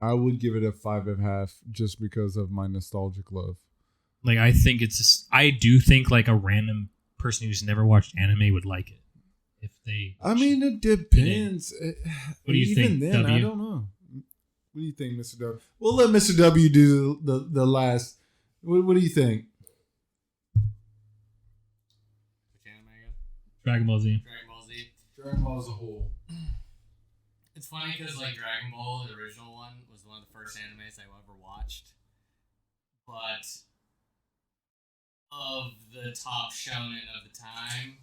I would give it a 5.5 just because of my nostalgic love. Like, I think it's just, I do think like a random person who's never watched anime would like it. If they... I mean, it depends. What do you think, Then, W? I don't know. What do you think, Mr. W? We'll let Mr. W do the last. What do you think? Dragon Ball Z. Dragon Ball as a whole. It's funny because like Dragon Ball, the original one, was one of the first animes I ever watched. But of the top shonen of the time,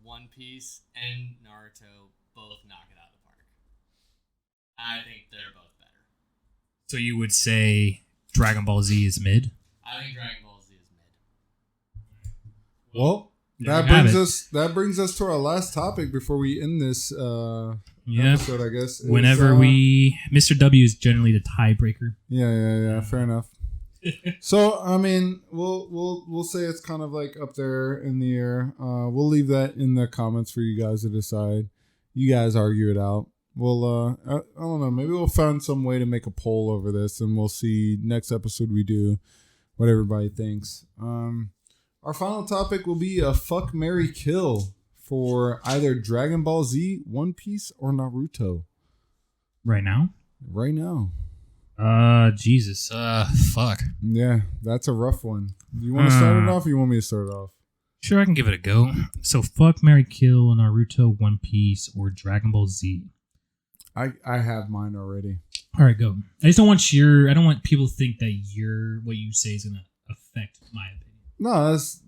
One Piece and Naruto both knock it out of the park. I think they're both better. So you would say Dragon Ball Z is mid? I think Dragon Ball Z is mid. Well, that brings us to our last topic before we end this episode, I guess. Whenever Mr. W is generally the tiebreaker. Yeah. Fair enough. So I mean, we'll say it's kind of like up there in the air. We'll leave that in the comments for you guys to decide. You guys argue it out. We'll I don't know. Maybe we'll find some way to make a poll over this, and we'll see next episode we do what everybody thinks. Our final topic will be a fuck, marry, kill for either Dragon Ball Z, One Piece, or Naruto. Right now. Jesus. Fuck. Yeah, that's a rough one. You want to start it off, or you want me to start it off? Sure, I can give it a go. So, fuck, marry, kill, Naruto, One Piece, or Dragon Ball Z. I have mine already. All right, go. I just don't want I don't want people to think that what you say is gonna affect my opinion. No, that's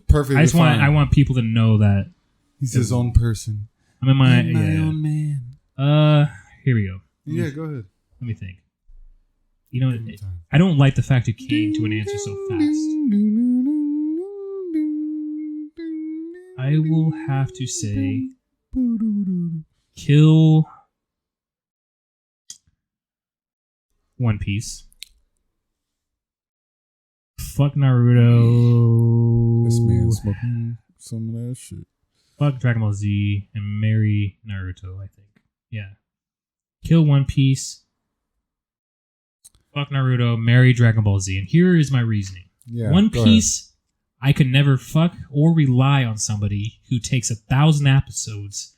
perfectly fine. I want people to know that he's his own person. I'm in my own man. Here we go. Yeah, go ahead. Let me think. You know, I don't like the fact you came to an answer so fast. I will have to say, kill One Piece. Fuck Naruto. This man's smoking some of that shit. Fuck Dragon Ball Z and marry Naruto, I think. Yeah. Kill One Piece. Fuck Naruto, marry Dragon Ball Z. And here is my reasoning. Yeah, One Piece, I could never fuck or rely on somebody who takes 1,000 episodes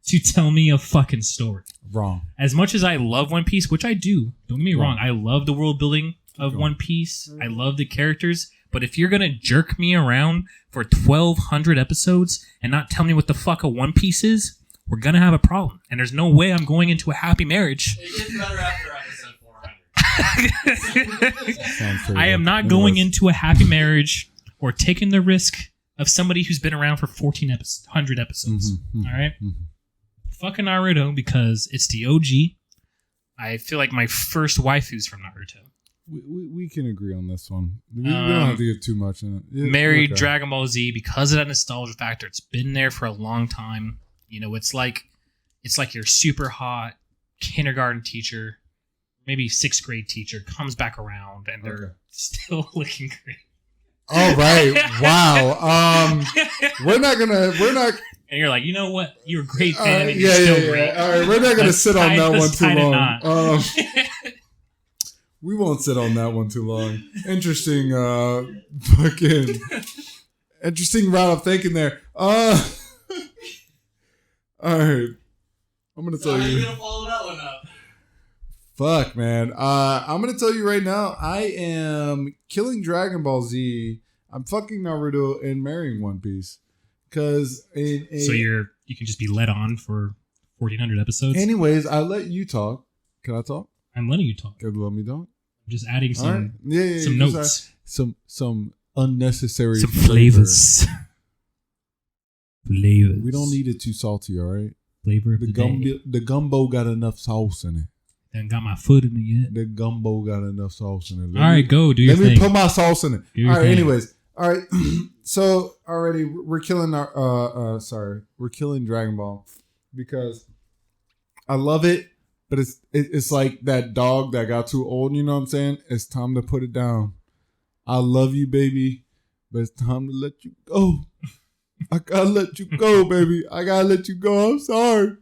to tell me a fucking story. Wrong. As much as I love One Piece, which I do, don't get me wrong, I love the world building of One Piece. I love the characters. But if you're going to jerk me around for 1,200 episodes and not tell me what the fuck a One Piece is, we're going to have a problem. And there's no way I'm going into a happy marriage. It gets better after episode 400. I am not going into a happy marriage or taking the risk of somebody who's been around for 1,400 episodes. Mm-hmm. All right? Mm-hmm. Fucking Naruto because it's the OG. I feel like my first waifu's from Naruto. We can agree on this one. We don't have to get too much in it. Married Dragon Ball Z because of that nostalgia factor. It's been there for a long time. You know, it's like your super hot kindergarten teacher, maybe 6th grade teacher comes back around and they're still looking great. All right. Wow. We're not. And you're like, you know what? You're a great fan. And you're still great. All right. We're not gonna sit on that one too long. We won't sit on that one too long. Interesting. Interesting route of thinking there. All right. I'm gonna tell you. You're gonna follow that one up. Fuck, man. I'm gonna tell you right now. I am killing Dragon Ball Z. I'm fucking Naruto and marrying One Piece. Cause so you can just be led on for 1,400 episodes. Anyways, I let you talk. Can I talk? I'm letting you talk. Can you let me talk? I'm just adding some some notes, some unnecessary flavors. Flavors. We don't need it too salty, all right? Flavor of the day. The gumbo got enough sauce in it. Done got my foot in it yet. The gumbo got enough sauce in it. All right, go do your thing. Let me put my sauce in it. All right. Anyways, all right. So already we're killing we're killing Dragon Ball because I love it, but it's like that dog that got too old. You know what I'm saying? It's time to put it down. I love you, baby, but it's time to let you go. I gotta let you go, baby. I gotta let you go. I'm sorry.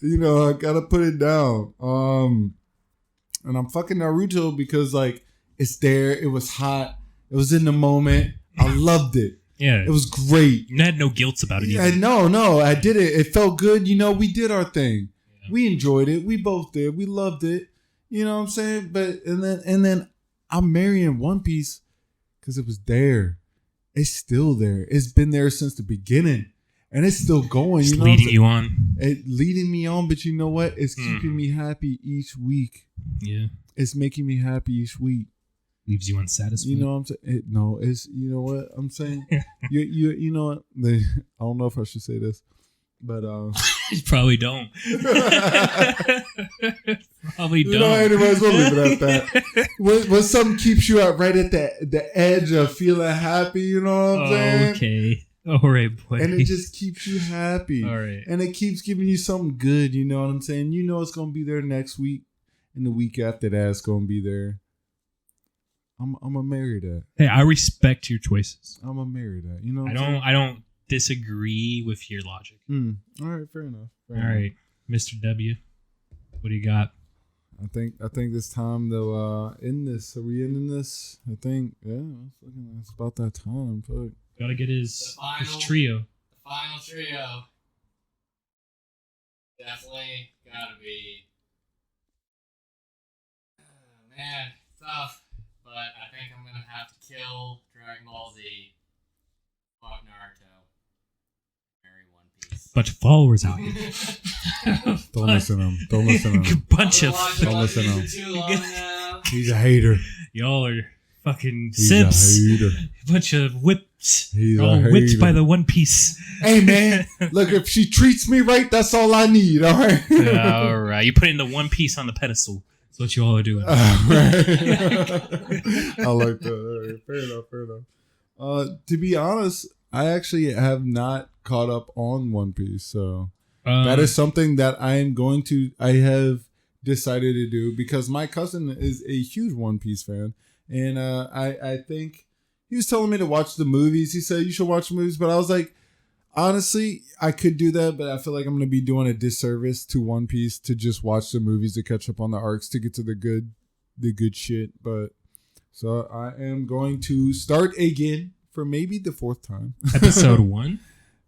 You know, I gotta put it down. And I'm fucking Naruto because like it's there. It was hot. It was in the moment. I loved it. Yeah. It was great. You had no guilt about it either. Yeah, no. I did it. It felt good. You know, we did our thing. We enjoyed it. We both did. We loved it. You know what I'm saying? But and then I'm marrying One Piece because it was there. It's still there. It's been there since the beginning. And it's still going. It's you know leading you on. It leading me on, but you know what? It's keeping me happy each week. Yeah. It's making me happy each week. Leaves you unsatisfied. You know what I'm saying? No, it's you know what I'm saying? you know what? I don't know if I should say this, but you probably don't. Probably don't. You know, anyways, we'll leave it at that. When something keeps you right at the edge of feeling happy, you know what I'm saying? Okay. All right, boy. And it just keeps you happy. All right. And it keeps giving you something good, you know what I'm saying? You know it's going to be there next week. And the week after that, it's going to be there. I'm going to marry that. Hey, I respect your choices. I'm going to marry that. You know what I don't disagree with your logic. All right, fair enough. All right, Mr. W, what do you got? I think this time they'll end this. Are we ending this? I think, yeah, it's about that time. Fuck. Gotta get his trio. The final trio. Definitely gotta be. Man, tough. But I think I'm gonna have to kill Dragon Ball Z. Fuck Naruto. Marry One Piece. Bunch of followers out here. Don't listen to him. Don't listen to him. Bunch of. Don't listen to him. Too long now. He's a hater. Y'all are fucking He's simps. a hater. Bunch of whips. He's all a whipped hater. by the One Piece. Hey man, look, if she treats me right, that's all I need. All right. All right, you put in the One Piece on the pedestal. That's what you all are doing. Right. I like that. All right. Fair enough. To be honest, I actually have not caught up on One Piece, so that is something that I have decided to do because my cousin is a huge One Piece fan, and I think he was telling me to watch the movies. He said you should watch the movies, but I was like, honestly, I could do that, but I feel like I'm going to be doing a disservice to One Piece to just watch the movies to catch up on the arcs to get to the good shit. But so I am going to start again for maybe the fourth time. Episode 1?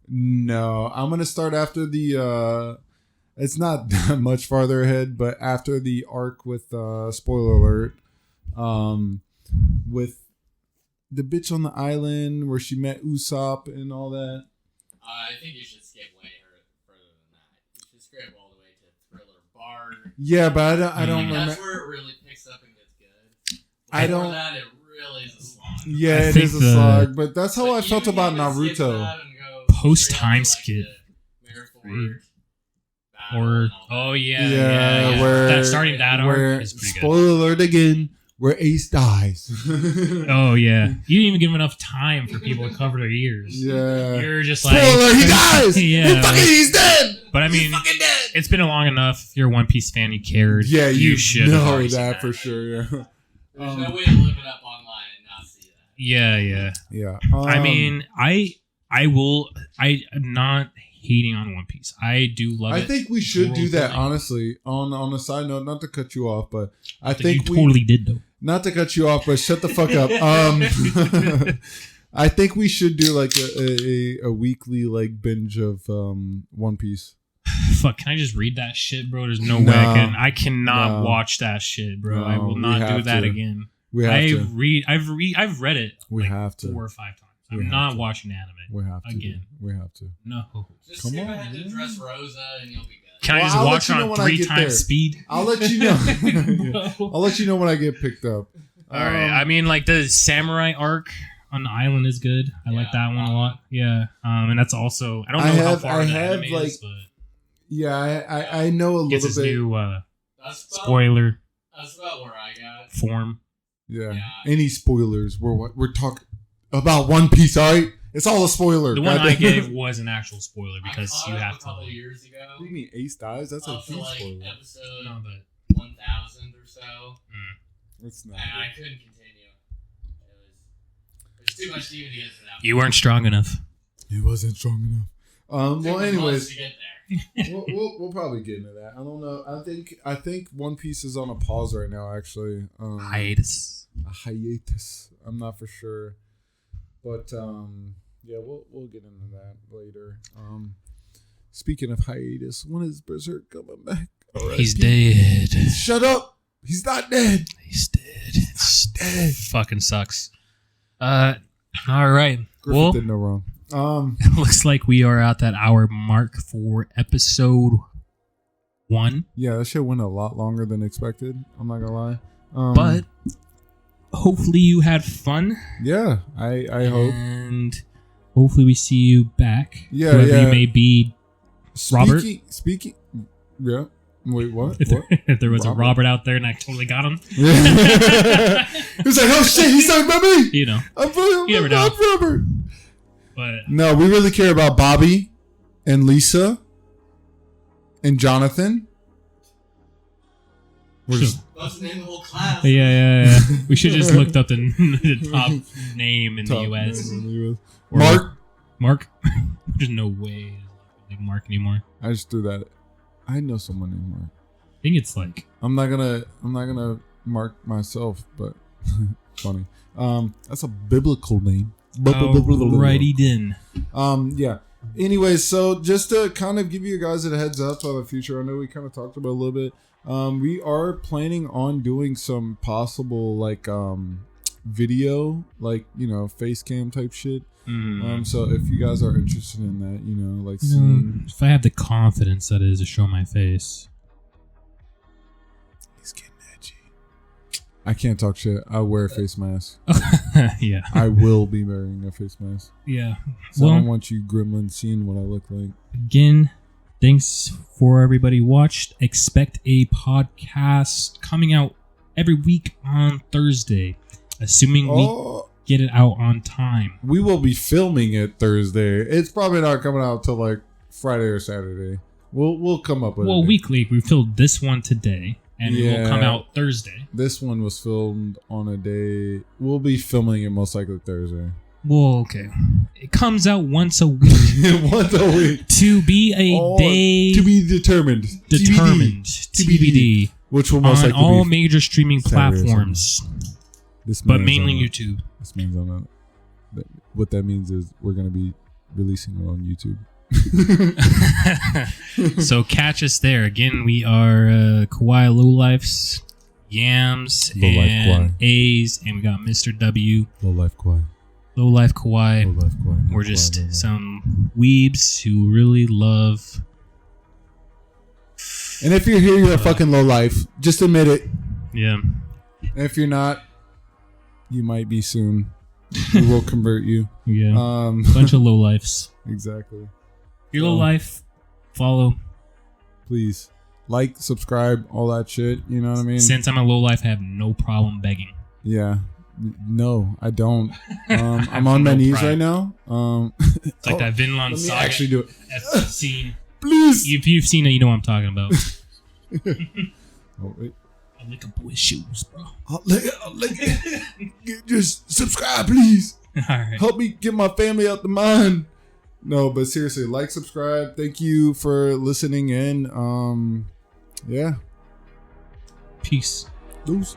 No, I'm going to start after the it's not that much farther ahead, but after the arc with spoiler alert, with the bitch on the island where she met Usopp and all that. I think you should skip way further than that. You should skip all the way to Thriller Bar. Yeah, but I don't remember. That's where it really picks up and gets good. I don't. Before that, it really is a slog. Yeah, it is a slog, but that's how I felt about Naruto. Post time skip. Or yeah, where that starting that arc is pretty good. Spoiler alert again, where Ace dies. Oh yeah, you didn't even give him enough time for people to cover their ears. Yeah, you're just spoiler like, alert, he dies. Yeah, he's dead. But I mean, it's been long enough. If you're a One Piece fan, you cared. Yeah, you should know that for sure. Yeah. There's no way to look it up online and not see that. Yeah. I mean, I'm not hating on One Piece. I do love it. I think we should do that, honestly. On a side note, not to cut you off, but I think you totally did though. Not to cut you off, but shut the fuck up. I think we should do like a weekly like binge of One Piece. Fuck, can I just read that shit, bro? There's no way I cannot watch that shit, bro. No, I will not do that again. I've read it. We have to 4 or 5 times. I'm not watching anime. We have to again. We have to. No. Just skip ahead to Dressrosa and you'll be good. Can I just watch on 3 times speed? I'll let you know. I'll let you know when I get picked up. All right. I mean, like the samurai arc on the island is good. I like that one a lot. Yeah. And that's also I don't know how far the anime is, but yeah, I know a little bit. New spoiler. That's about where I got form. Yeah. Any spoilers? We're talking about One Piece, all right? It's all a spoiler. The one I gave was an actual spoiler because you have to. A couple years ago. What do you mean Ace dies? That's a huge spoiler. Episode no, but 1000 or so. It's not. And I couldn't continue. There's too much to even get to that. You weren't strong enough. He wasn't strong enough. Well, anyways, to get there. we'll probably get into that. I don't know. I think One Piece is on a pause right now. Actually, hiatus. A hiatus. I'm not for sure, but yeah, we'll get into that later. Speaking of hiatus, when is Berserk coming back? He's dead. Shut up. He's not dead. He's dead. He's dead. Fucking sucks. All right. Griffith did no wrong. It looks like we are at that hour mark for episode 1. Yeah, that shit went a lot longer than expected. I'm not gonna lie. But hopefully you had fun. Yeah, I hope. And hopefully we see you back. Yeah, whoever you may be. Robert? Speaking. Yeah. Wait, what? If there was a Robert out there and I totally got him. He was like, oh shit, he's talking about me. You know. I'm Robert. But no, we really care about Bobby and Lisa and Jonathan. Let's name the whole class. Yeah. We should just looked up the top name in the US. Mark. There's no way like Mark anymore. I just threw that. I know someone named Mark. I think it's like I'm not gonna mark myself, but funny. That's a biblical name. Alrighty then. Yeah. Anyways, so just to kind of give you guys a heads up of the future, I know we kind of talked about it a little bit. We are planning on doing some possible like video, like face cam type shit. So if you guys are interested in that, like seeing, if I have the confidence that is to show my face. He's getting edgy. I can't talk shit. I wear a face mask. Yeah. I will be wearing a face mask. Yeah. So I don't want you gremlins seeing what I look like. Again, thanks for everybody watched. Expect a podcast coming out every week on Thursday, assuming we get it out on time. We will be filming it Thursday. It's probably not coming out till like Friday or Saturday. We'll come up with it. Well, weekly. We filmed this one today, and it will come out Thursday. This one was filmed on a day. We'll be filming it most likely Thursday. Well, okay. It comes out once a week. Once a week. To be a day... To be determined. TBD. Which will most likely be... on all major streaming platforms. But mainly YouTube. This means on that. What that means is we're going to be releasing it on YouTube. So catch us there. Again, we are Kawaii Lowlifes, Yams, and A's, and we got Mr. W. Lowlife Kawaii. Lowlife Kawaii. We're just some weebs who really love. And if you're here, you're a fucking lowlife. Just admit it. Yeah. And if you're not, you might be soon. We will convert you. Yeah. Bunch of lowlifes. Exactly. If you're lowlife, follow. Please. Like, subscribe, all that shit. You know what I mean? Since I'm a lowlife, I have no problem begging. Yeah. No, I don't. I'm on my knees right now. It's like that Vinland Saga. Let me actually do it. Scene. Please. If you've seen it, you know what I'm talking about. Oh, wait. I'll lick a boy's shoes, bro. I'll lick it. Just subscribe, please. All right. Help me get my family out the mine. No, but seriously, like, subscribe. Thank you for listening in. Yeah. Peace. Deuces.